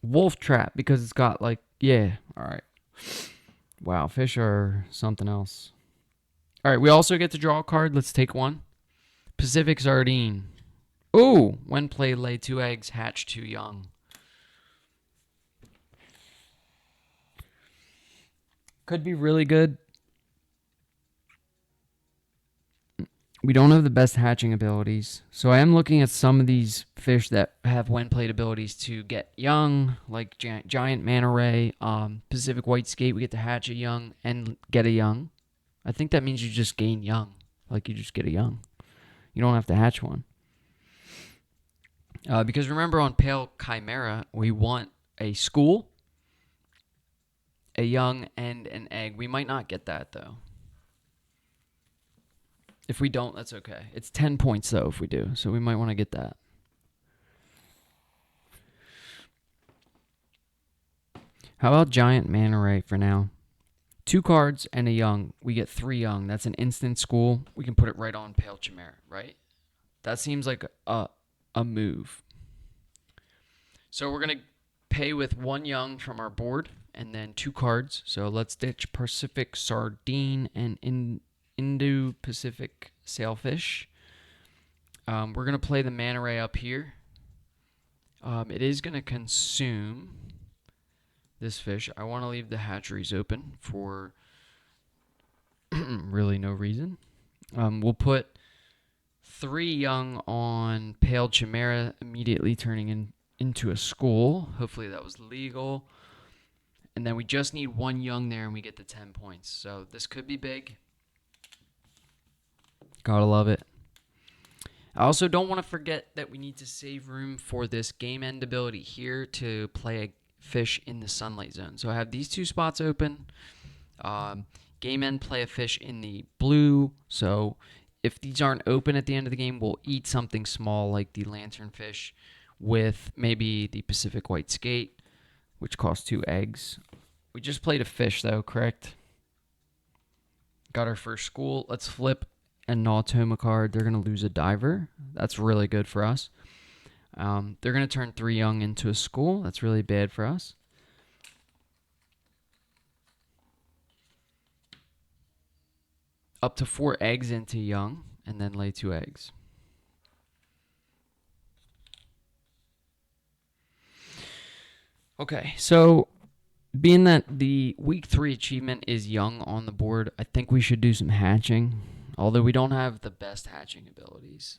Wolf trap because it's got like yeah. All right. Wow, fish are something else. All right, we also get to draw a card. Let's take one. Pacific sardine. Ooh, when played, lay 2 eggs, hatch 2 young. Could be really good. We don't have the best hatching abilities. So I am looking at some of these fish that have when played abilities to get young, like giant manta ray, Pacific white skate, we get to hatch a young and get a young. I think that means you just gain young. Like you just get a young. You don't have to hatch one. Because remember on Pale Chimera, we want a school, a young, and an egg. We might not get that though. If we don't, that's okay. It's 10 points, though, if we do. So we might want to get that. How about Giant Manta Ray for now? 2 cards and a young. We get 3 young. That's an instant school. We can put it right on Pale Chimera, right? That seems like a move. So we're going to pay with 1 young from our board and then 2 cards. So let's ditch Pacific Sardine and Indo-Pacific Sailfish. We're going to play the Manta Ray up here. It is going to consume this fish. I want to leave the hatcheries open for really no reason. We'll put 3 young on Pale Chimera, immediately turning into a school. Hopefully that was legal. And then we just need 1 young there and we get the 10 points. So this could be big. Gotta love it. I also don't want to forget that we need to save room for this game end ability here to play a fish in the sunlight zone. So I have these 2 spots open. Game end, play a fish in the blue. So if these aren't open at the end of the game, we'll eat something small like the lanternfish with maybe the Pacific white skate, which costs 2 eggs. We just played a fish though, correct? Got our first school. Let's flip and Nautoma card. They're going to lose a diver. That's really good for us. They're going to turn 3 young into a school. That's really bad for us. Up to 4 eggs into young and then lay 2 eggs. Okay, so being that the week 3 achievement is young on the board, I think we should do some hatching. Although we don't have the best hatching abilities.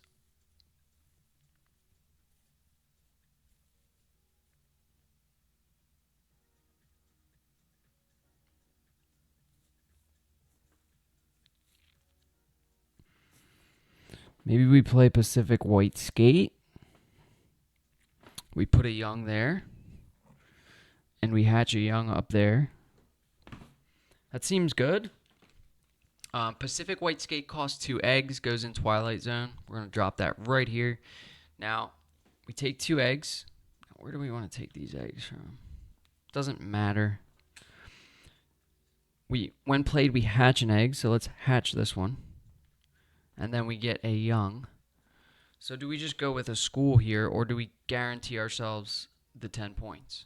Maybe we play Pacific White Skate. We put a young there. And we hatch a young up there. That seems good. Pacific White Skate costs 2 eggs, goes in Twilight Zone. We're going to drop that right here. Now, we take 2 eggs. Where do we want to take these eggs from? Doesn't matter. When played, we hatch an egg, so let's hatch this one. And then we get a young. So do we just go with a school here, or do we guarantee ourselves the 10 points?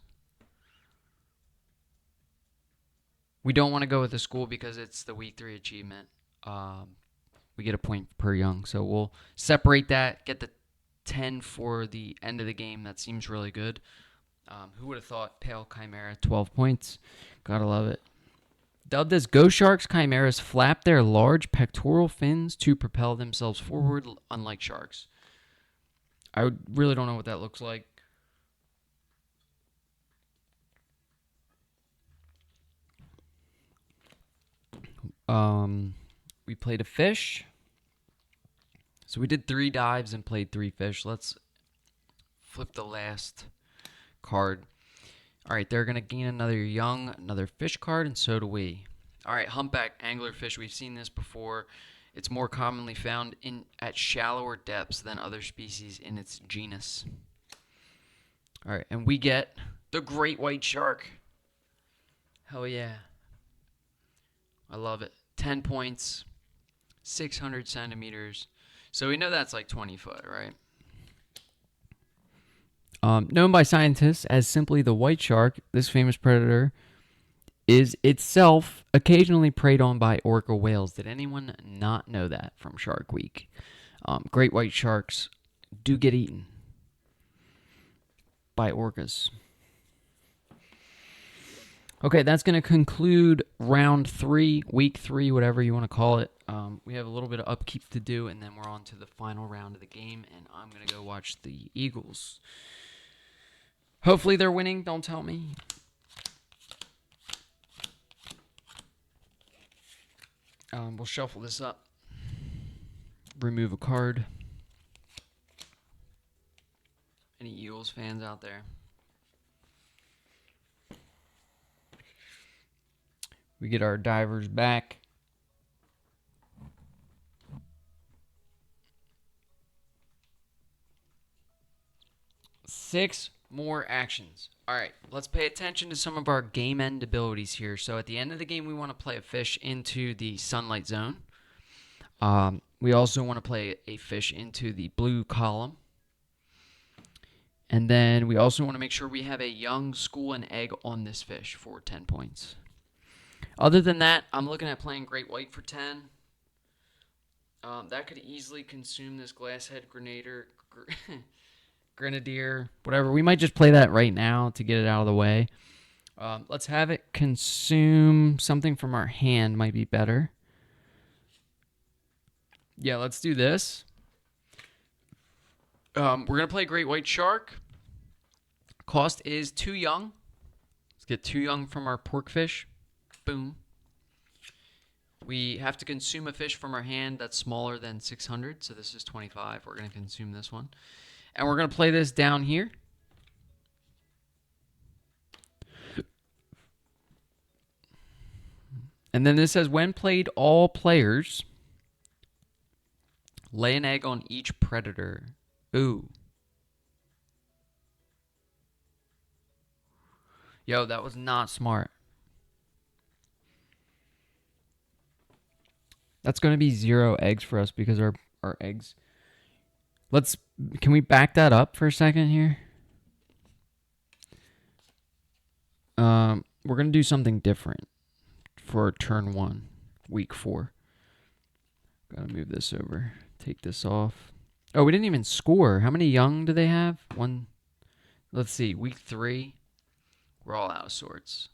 We don't want to go with a school because it's the week 3 achievement. We get a point per young. So we'll separate that, get the 10 for the end of the game. That seems really good. Who would have thought Pale Chimera, 12 points. Gotta love it. Dubbed as Ghost Sharks, chimeras flap their large pectoral fins to propel themselves forward, unlike sharks. I really don't know what that looks like. We played a fish. So we did 3 dives and played 3 fish. Let's flip the last card. All right, they're going to gain another fish card, and so do we. All right, humpback anglerfish. We've seen this before. It's more commonly found at shallower depths than other species in its genus. All right, and we get the great white shark. Hell yeah. I love it. 10 points, 600 centimeters. So we know that's like 20 foot, right? Known by scientists as simply the white shark, this famous predator is itself occasionally preyed on by orca whales. Did anyone not know that from Shark Week? Great white sharks do get eaten by orcas. Okay, that's going to conclude round 3, week 3, whatever you want to call it. We have a little bit of upkeep to do, and then we're on to the final round of the game, and I'm going to go watch the Eagles. Hopefully they're winning. Don't tell me. We'll shuffle this up. Remove a card. Any Eagles fans out there? We get our divers back. Six more actions. All right, let's pay attention to some of our game end abilities here. So at the end of the game, we want to play a fish into the sunlight zone. We also want to play a fish into the blue column. And then we also want to make sure we have a young school and egg on this fish for 10 points. Other than that, I'm looking at playing great white for 10. That could easily consume this glasshead grenadier, whatever. We might just play that right now to get it out of the way. Let's have it consume something from our hand might be better. Yeah, let's do this. We're going to play great white shark. Cost is 2 young. Let's get 2 young from our pork fish. Boom. We have to consume a fish from our hand that's smaller than 600, so this is 25. We're going to consume this one. And we're going to play this down here. And then this says, when played, all players lay an egg on each predator. Ooh. Yo, that was not smart. That's going to be 0 eggs for us because our eggs... Can we back that up for a second here? We're going to do something different for turn 1, week 4. Gotta move this over. Take this off. Oh, we didn't even score. How many young do they have? 1. Let's see. Week 3. We're all out of sorts.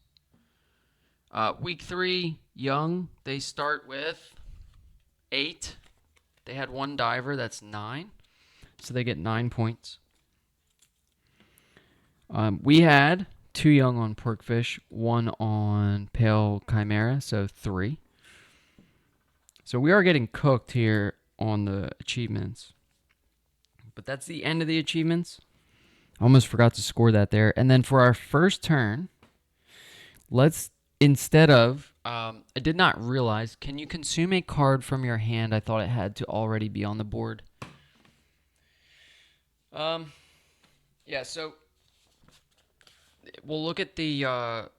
Week 3, young. They start with 8. They had 1 diver. That's 9. So they get 9 points. We had 2 young on porkfish, 1 on pale chimera, so 3. So we are getting cooked here on the achievements. But that's the end of the achievements. I almost forgot to score that there. And then for our first turn, let's, instead of, I did not realize, can you consume a card from your hand? I thought it had to already be on the board. Yeah, so we'll look at the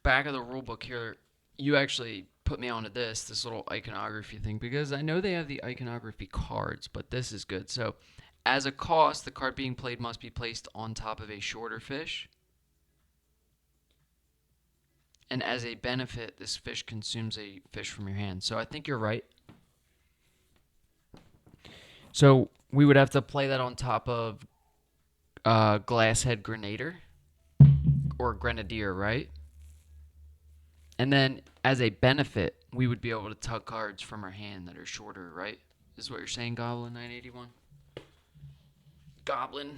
back of the rule book here. You actually put me onto this little iconography thing, because I know they have the iconography cards, but this is good. So as a cost, the card being played must be placed on top of a shorter fish. And as a benefit, this fish consumes a fish from your hand. So I think you're right. So we would have to play that on top of Glasshead Grenadier or Grenadier, right? And then as a benefit, we would be able to tug cards from our hand that are shorter, right? Is what you're saying, Goblin 981? Goblin.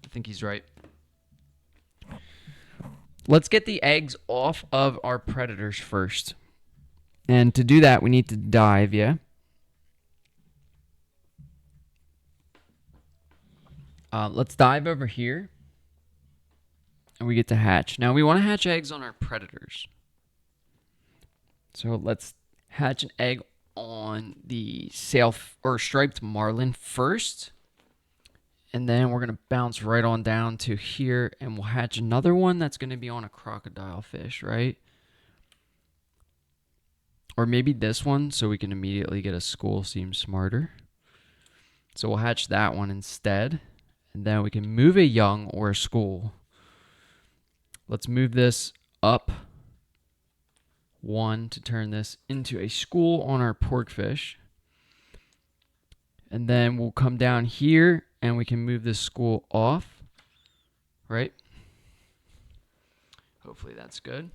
I think he's right. Let's get the eggs off of our predators first. And to do that, we need to dive, yeah? Let's dive over here. And we get to hatch. Now, we want to hatch eggs on our predators. So let's hatch an egg on the sail or striped marlin first. And then we're going to bounce right on down to here, and we'll hatch another one that's going to be on a crocodile fish, right? Or maybe this one, so we can immediately get a school, seems smarter. So we'll hatch that one instead. And then we can move a young or a school. Let's move this up one to turn this into a school on our porkfish. And then we'll come down here and we can move this school off, right? Hopefully that's good.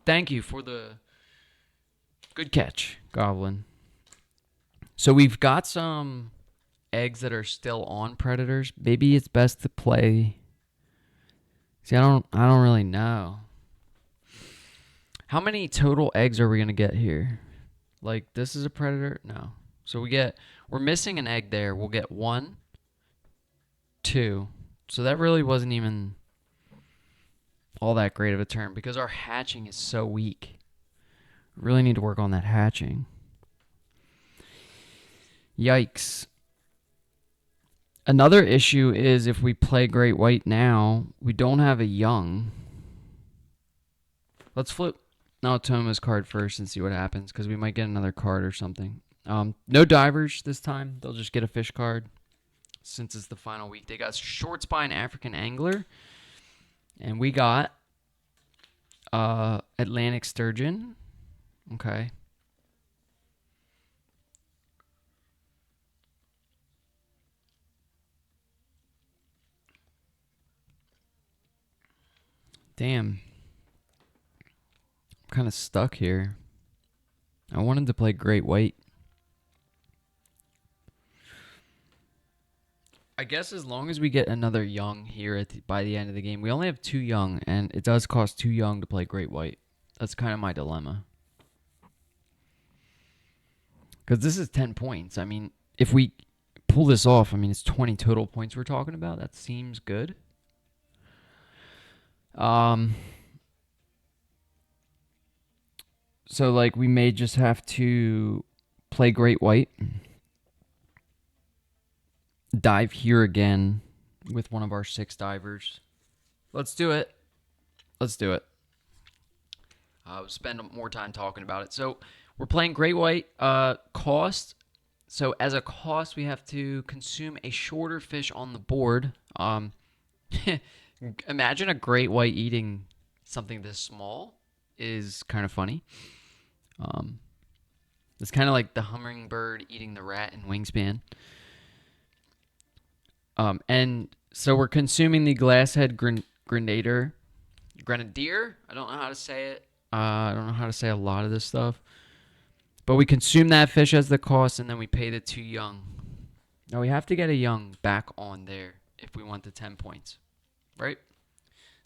Thank you for the good catch, Goblin. So we've got some eggs that are still on predators. Maybe it's best to play. See, I don't really know. How many total eggs are we gonna get here? Like, this is a predator? No. So we're missing an egg there. We'll get 1, 2. So that really wasn't even all that great of a turn because our hatching is so weak. We really need to work on that hatching. Yikes. Another issue is if we play Great White now, we don't have a young. Let's flip Naotoma's card first and see what happens, because we might get another card or something. No divers this time. They'll just get a fish card since it's the final week. They got Short Spine African Angler, and we got Atlantic Sturgeon. Okay. Damn. I'm kind of stuck here. I wanted to play Great White. I guess as long as we get another young here by the end of the game. We only have 2 young, and it does cost 2 young to play Great White. That's kind of my dilemma. Because this is 10 points. I mean, if we pull this off, I mean, it's 20 total points we're talking about. That seems good. So, like, we may just have to play Great White. Dive here again with one of our 6 divers. Let's do it. Let's do it. We'll spend more time talking about it. So, we're playing Great White. Cost. So, as a cost, we have to consume a shorter fish on the board. Imagine a Great White eating something this small is kind of funny. It's kind of like the hummingbird eating the rat in Wingspan. And so we're consuming the Glasshead Grenadier. I don't know how to say it. I don't know how to say a lot of this stuff. But we consume that fish as the cost, and then we pay the 2 young. Now we have to get a young back on there if we want the 10 points. Right?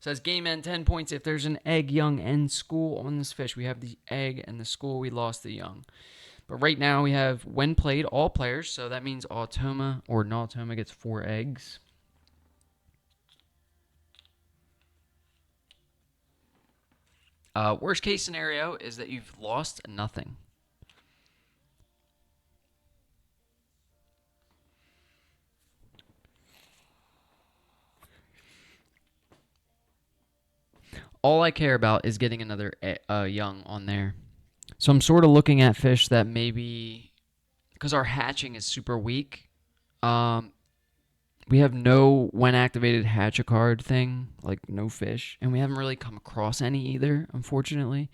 says game end 10 points if there's an egg, young, and school on this fish. We have the egg and the school. We lost the young. But right now we have when played all players. So that means Automa or Nautoma gets 4 eggs. Worst case scenario is that you've lost nothing. All I care about is getting another young on there. So I'm sort of looking at fish that maybe, because our hatching is super weak, we have no when activated hatch a card thing, like no fish, and we haven't really come across any either, unfortunately.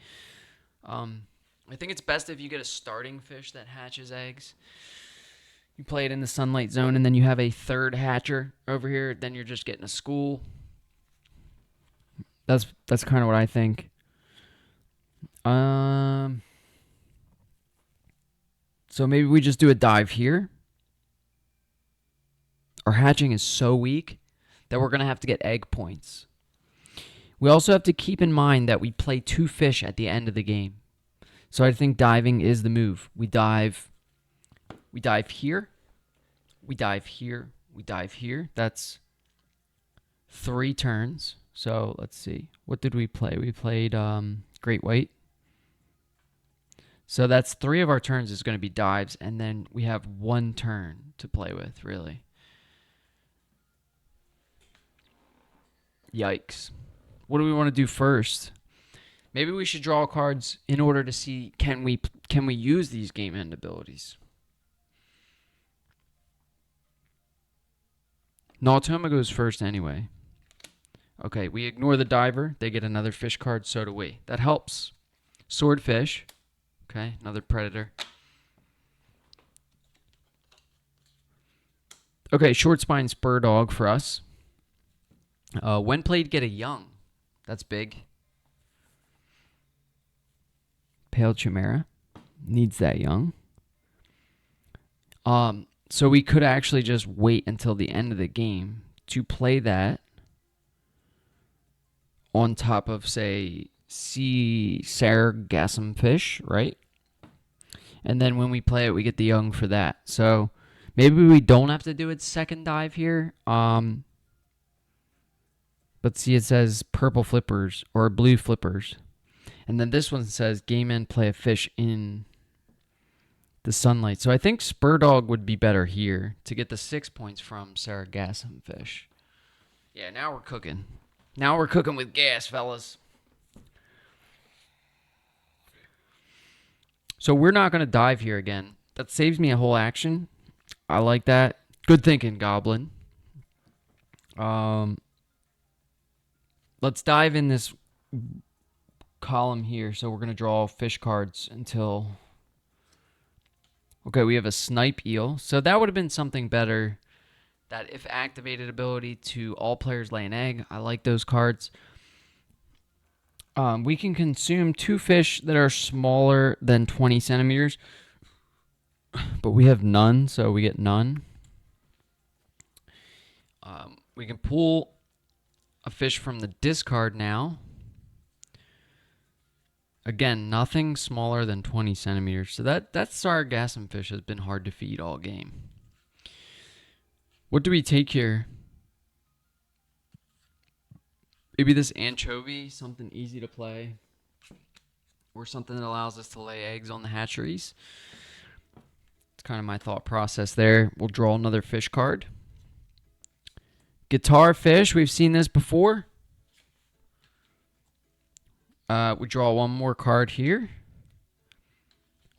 I think it's best if you get a starting fish that hatches eggs. You play it in the sunlight zone, and then you have a third hatcher over here. Then you're just getting a school. That's kind of what I think. So maybe we just do a dive here. Our hatching is so weak that we're going to have to get egg points. We also have to keep in mind that we play 2 fish at the end of the game. So I think diving is the move. We dive here. We dive here. We dive here. That's 3 turns. So let's see. What did we play? We played Great White. So that's 3 of our turns is going to be dives, and then we have 1 turn to play with, really. Yikes. What do we want to do first? Maybe we should draw cards in order to see can we use these game end abilities. Nautoma goes first anyway. Okay, we ignore the diver. They get another fish card, so do we. That helps. Swordfish. Okay, another predator. Okay, short spine spur dog for us. When played, get a young. That's big. Pale Chimera needs that young. So we could actually just wait until the end of the game to play that on top of, say, sea sargassum fish, right? And then when we play it, we get the young for that. So maybe we don't have to do its second dive here. But see, it says purple flippers or blue flippers. And then this one says game end play a fish in the sunlight. So I think spur dog would be better here to get the 6 points from sargassum fish. Yeah, now we're cooking. Now we're cooking with gas, fellas. So we're not going to dive here again. That saves me a whole action. I like that. Good thinking, Goblin. Let's dive in this column here. So we're going to draw fish cards until... Okay, we have a snipe eel. So that would have been something better. That if activated ability to all players lay an egg. I like those cards. We can consume 2 fish that are smaller than 20 centimeters. But we have none, so we get none. We can pull a fish from the discard now. Again, nothing smaller than 20 centimeters. So that sargassum fish has been hard to feed all game. What do we take here? Maybe this anchovy, something easy to play. Or something that allows us to lay eggs on the hatcheries. It's kind of my thought process there. We'll draw another fish card. Guitar fish, we've seen this before. We draw one more card here.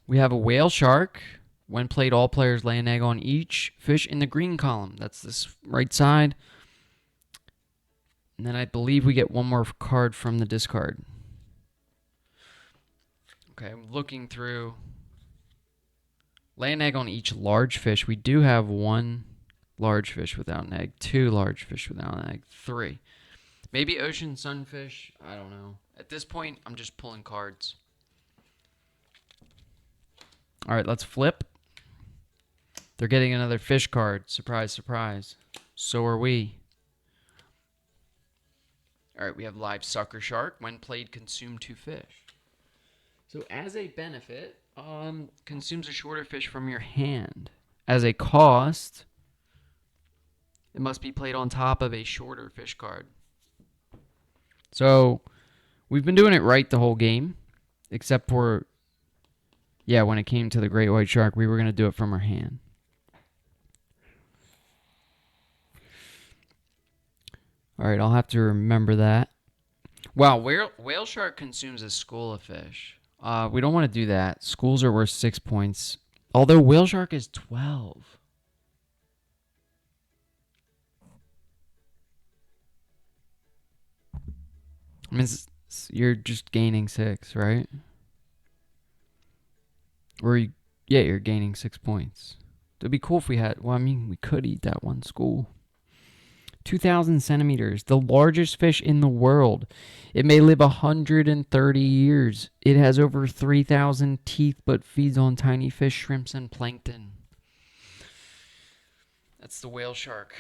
We have a whale shark. When played, all players lay an egg on each fish in the green column. That's this right side. And then I believe we get one more card from the discard. Okay, I'm looking through. Lay an egg on each large fish. We do have 1 large fish without an egg, 2 large fish without an egg, 3. Maybe ocean sunfish. I don't know. At this point, I'm just pulling cards. All right, let's flip. They're getting another fish card. Surprise, surprise. So are we. All right, we have live sucker shark. When played, consume 2 fish. So as a benefit, consumes a shorter fish from your hand. As a cost, it must be played on top of a shorter fish card. So we've been doing it right the whole game, except for, yeah, when it came to the great white shark, we were going to do it from our hand. All right, I'll have to remember that. Wow, whale shark consumes a school of fish. We don't want to do that. Schools are worth 6 points. Although whale shark is 12. I mean, you're just gaining 6, right? Or, you're gaining 6 points. It'd be cool if we had, well, I mean, we could eat that one school. 2,000 centimeters, the largest fish in the world. It may live 130 years. It has over 3,000 teeth, but feeds on tiny fish, shrimps, and plankton. That's the whale shark.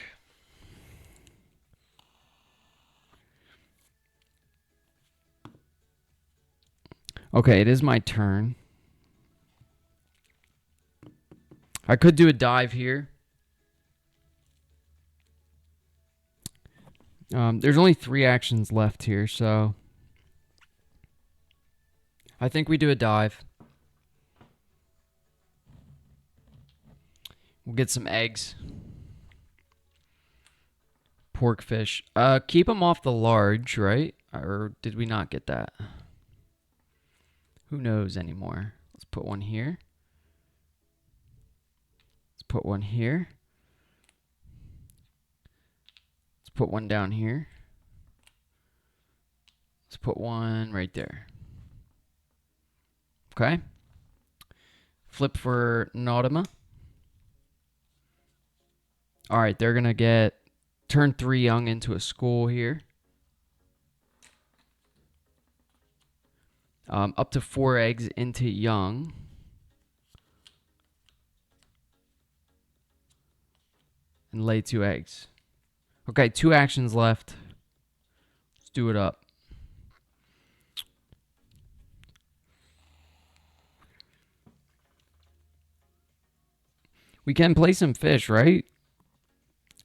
Okay, it is my turn. I could do a dive here. There's only 3 actions left here, so I think we do a dive. We'll get some eggs. Pork fish. Keep them off the large, right? Or did we not get that? Who knows anymore? Let's put one here. Let's put one here. Let's put one down here. Let's put one right there. Okay. Flip for Nautima. All right, they're going to turn 3 young into a school here. Up to 4 eggs into young. And lay 2 eggs. Okay, 2 actions left. Let's do it up. We can play some fish, right?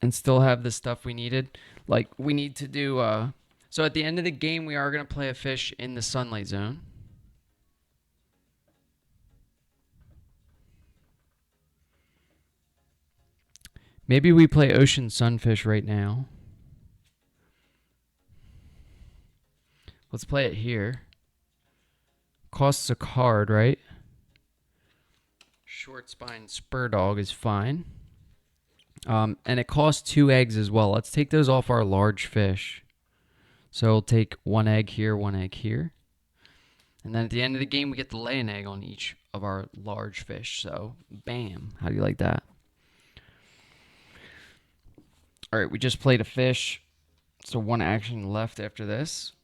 And still have the stuff we needed. Like, we need to do... So at the end of the game, we are going to play a fish in the sunlight zone. Maybe we play ocean sunfish right now. Let's play it here. Costs a card, right? Short spine spur dog is fine. And it costs 2 eggs as well. Let's take those off our large fish. So we'll take 1 egg here, 1 egg here. And then at the end of the game, we get to lay an egg on each of our large fish. So, bam. How do you like that? All right, we just played a fish. So 1 action left after this.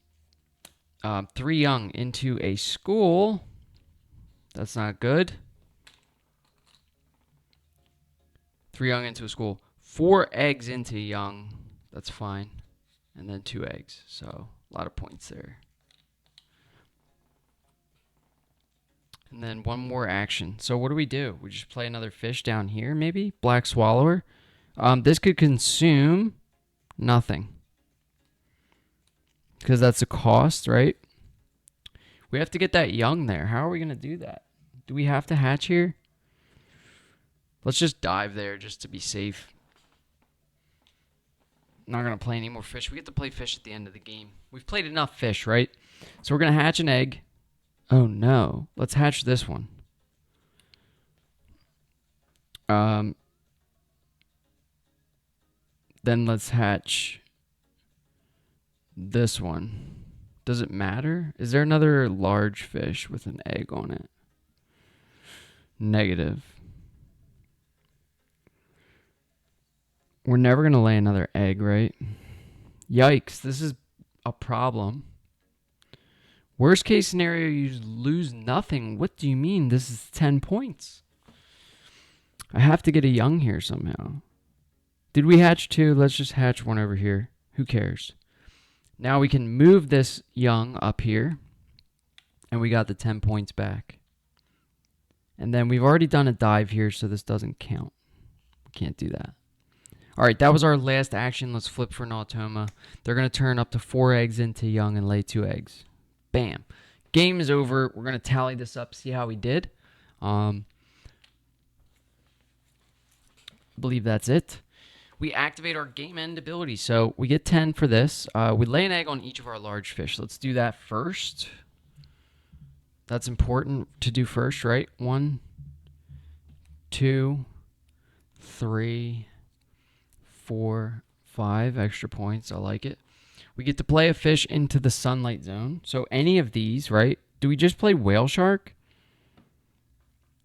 3 young into a school. That's not good. 3 young into a school. 4 eggs into young. That's fine. And then 2 eggs. So a lot of points there. And then 1 more action. So what do? We just play another fish down here, maybe? Black swallower. This could consume nothing. Because that's a cost, right? We have to get that young there. How are we going to do that? Do we have to hatch here? Let's just dive there just to be safe. Not going to play any more fish. We get to play fish at the end of the game. We've played enough fish, right? So we're going to hatch an egg. Oh, no. Let's hatch this one. Then let's hatch this one. Does it matter? Is there another large fish with an egg on it? Negative. We're never going to lay another egg, right? Yikes, this is a problem. Worst case scenario, you lose nothing. What do you mean? This is 10 points. I have to get a young here somehow. Did we hatch 2? Let's just hatch 1 over here. Who cares? Now we can move this young up here, and we got the 10 points back. And then we've already done a dive here, so this doesn't count. We can't do that. All right, that was our last action. Let's flip for Nautoma. They're going to turn up to 4 eggs into young and lay 2 eggs. Bam. Game is over. We're going to tally this up, see how we did. I believe that's it. We activate our game end ability. So we get 10 for this. We lay an egg on each of our large fish. Let's do that first. That's important to do first, right? 1, 2, 3, 4, 5 extra points. I like it. We get to play a fish into the sunlight zone. So any of these, right? Do we just play whale shark?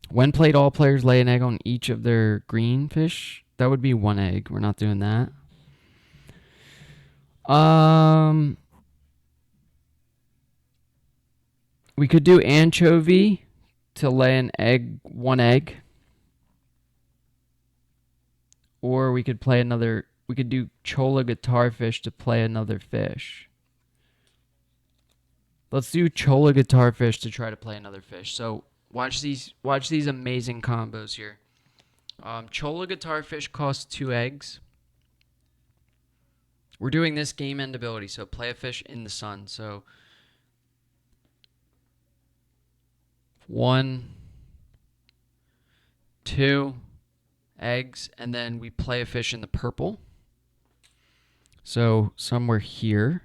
When played, all players lay an egg on each of their green fish. That would be 1 egg. We're not doing that. We could do anchovy to lay an egg, 1 egg. Or we could play another, we could do chola guitarfish to play another fish. Let's do chola guitarfish to try to play another fish. So watch these amazing combos here. Chola guitarfish costs 2 eggs. We're doing this game end ability, so play a fish in the sun. So 1, 2 eggs, and then we play a fish in the purple. So somewhere here.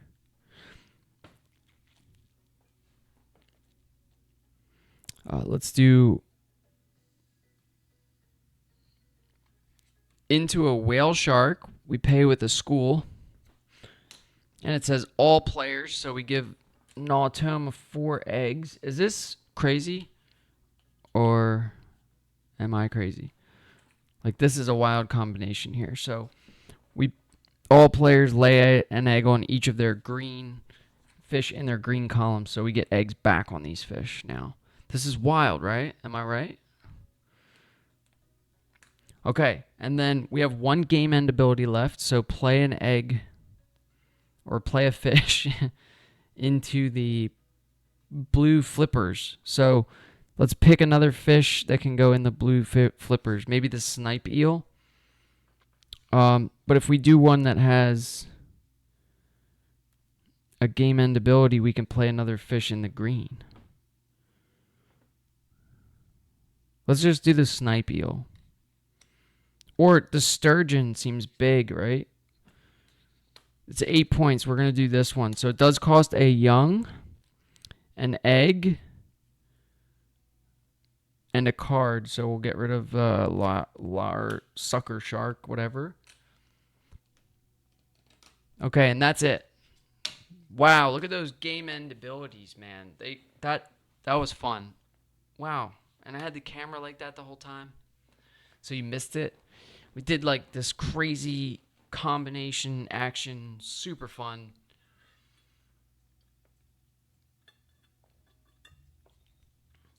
Let's do into a whale shark. We pay with a school. And it says all players, so we give Nautoma 4 eggs. Is this crazy? Or am I crazy? Like, this is a wild combination here. So all players lay an egg on each of their green fish in their green column, so we get eggs back on these fish now. This is wild, right? Am I right? Okay, and then we have 1 game end ability left, so play an egg or play a fish into the blue flippers. So let's pick another fish that can go in the blue flippers. Maybe the snipe eel. But if we do one that has a game end ability, we can play another fish in the green. Let's just do the snipe eel. Or the sturgeon seems big, right? It's 8 points. We're going to do this one. So it does cost a young, an egg, and a card. So we'll get rid of sucker shark, whatever. Okay, and that's it. Wow, look at those game end abilities, man. That was fun. Wow. And I had the camera like that the whole time. So you missed it. We did like this crazy combination action, super fun.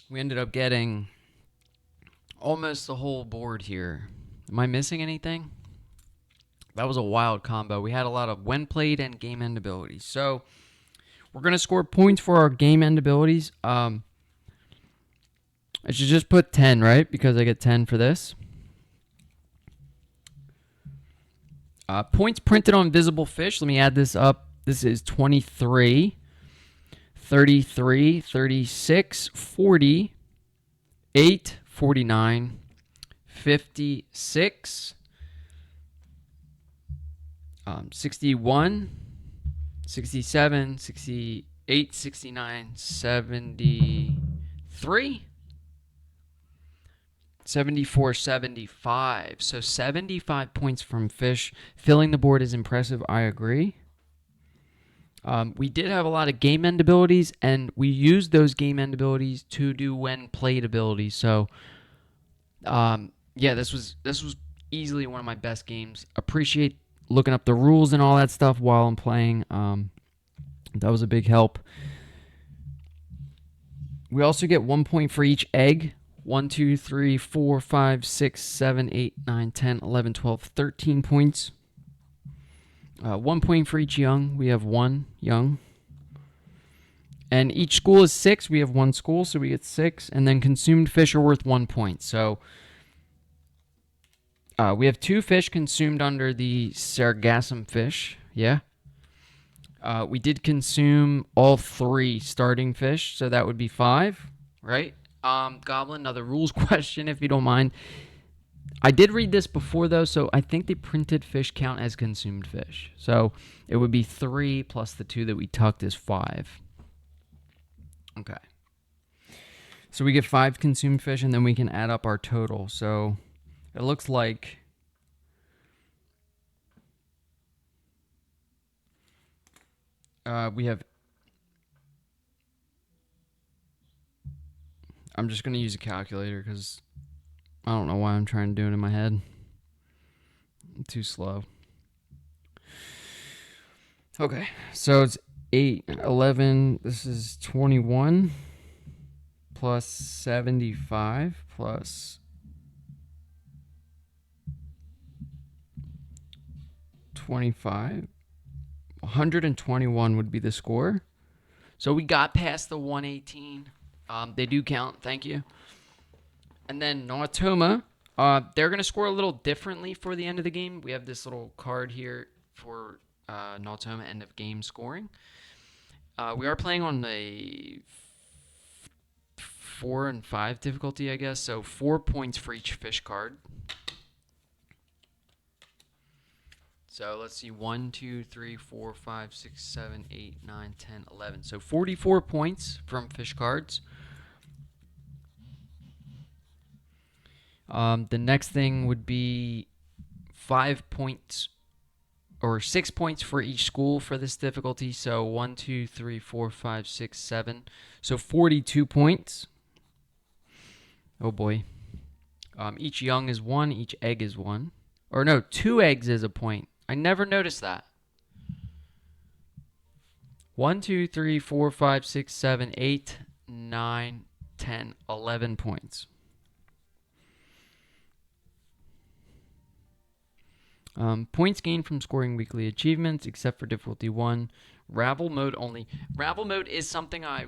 We ended up getting almost the whole board here. Am I missing anything? That was a wild combo. We had a lot of when played and game end abilities. So we're going to score points for our game end abilities. I should just put 10, right? Because I get 10 for this. Points printed on visible fish. Let me add this up. This is 23, 33, 36, 40, 8, 49, 56, 61, 67, 68, 69, 73, 74, 75. So 75 points from fish. Filling the board is impressive. I agree. We did have a lot of game end abilities, and we used those game end abilities to do when played abilities. So, yeah, this was easily one of my best games. Appreciate looking up the rules and all that stuff while I'm playing. That was a big help. We also get 1 point for each egg. 1, 2, 3, 4, 5, 6, 7, 8, 9, 10, 11, 12, 13 points. 1 point for each young. We have 1 young. And each school is 6. We have 1 school, so we get 6. And then consumed fish are worth 1 point. So we have 2 fish consumed under the sargassum fish. Yeah. We did consume all 3 starting fish, so that would be 5, right? Goblin, another rules question, if you don't mind. I did read this before, though, so I think the printed fish count as consumed fish. So it would be 3 plus the 2 that we tucked is 5. Okay. So we get 5 consumed fish, and then we can add up our total. So it looks like we have... I'm just going to use a calculator because I don't know why I'm trying to do it in my head. I'm too slow. Okay, so it's 8, 11. This is 21 plus 75 plus 25. 121 would be the score. So we got past the 118. They do count. Thank you. And then Nautoma, they're going to score a little differently for the end of the game. We have this little card here for Nautoma end of game scoring. We are playing on a 4 and 5 difficulty, I guess. So 4 points for each fish card. So let's see, 1, 2, 3, 4, 5, 6, 7, 8, 9, 10, 11. So 44 points from fish cards. The next thing would be 5 points or 6 points for each school for this difficulty. So 1, 2, 3, 4, 5, 6, 7. So 42 points. Oh boy. Each young is 1, each egg is 1. Or no, 2 eggs is a point. I never noticed that. 1, 2, 3, 4, 5, 6, 7, 8, 9, 10, 11 points. Points gained from scoring weekly achievements, except for difficulty 1. Ravel mode only. Ravel mode is something I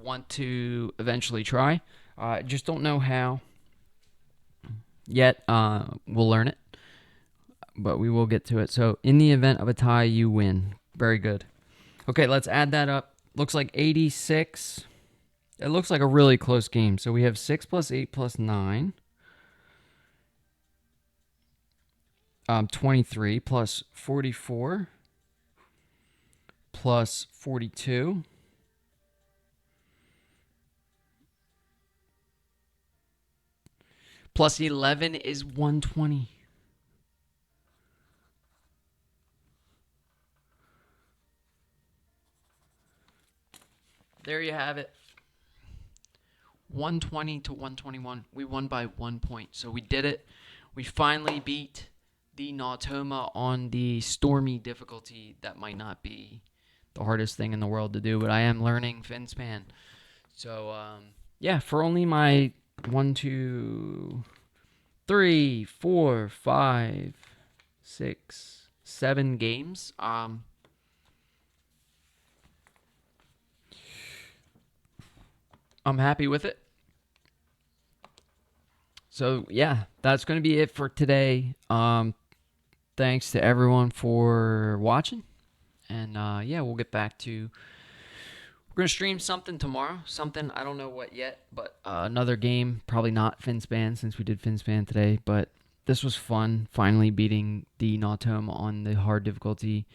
want to eventually try. I just don't know how yet. We'll learn it, but we will get to it. So in the event of a tie, you win. Very good. Okay, let's add that up. Looks like 86. It looks like a really close game. So we have 6 plus 8 plus 9. 23 plus 44 plus 42 plus 11 is 120. There you have it. 120 to 121. We won by 1 point. So we did it. We finally beat the Nautoma on the stormy difficulty. That might not be the hardest thing in the world to do, but I am learning Finspan. So, yeah, for only my 1, 2, 3, 4, 5, 6, 7 games, I'm happy with it. So, yeah, that's going to be it for today. Thanks to everyone for watching. And, yeah, we'll get back to... We're going to stream something tomorrow. Something, I don't know what yet, but another game. Probably not Finspan since we did Finspan today. But this was fun, finally beating the Nautoma on the hard difficulty.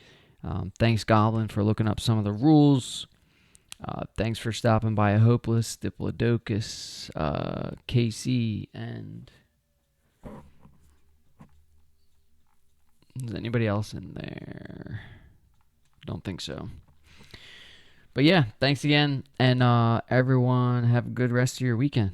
Thanks, Goblin, for looking up some of the rules. Thanks for stopping by Hopeless, Diplodocus, KC, and... Is anybody else in there? Don't think so. But yeah, thanks again, and everyone have a good rest of your weekend.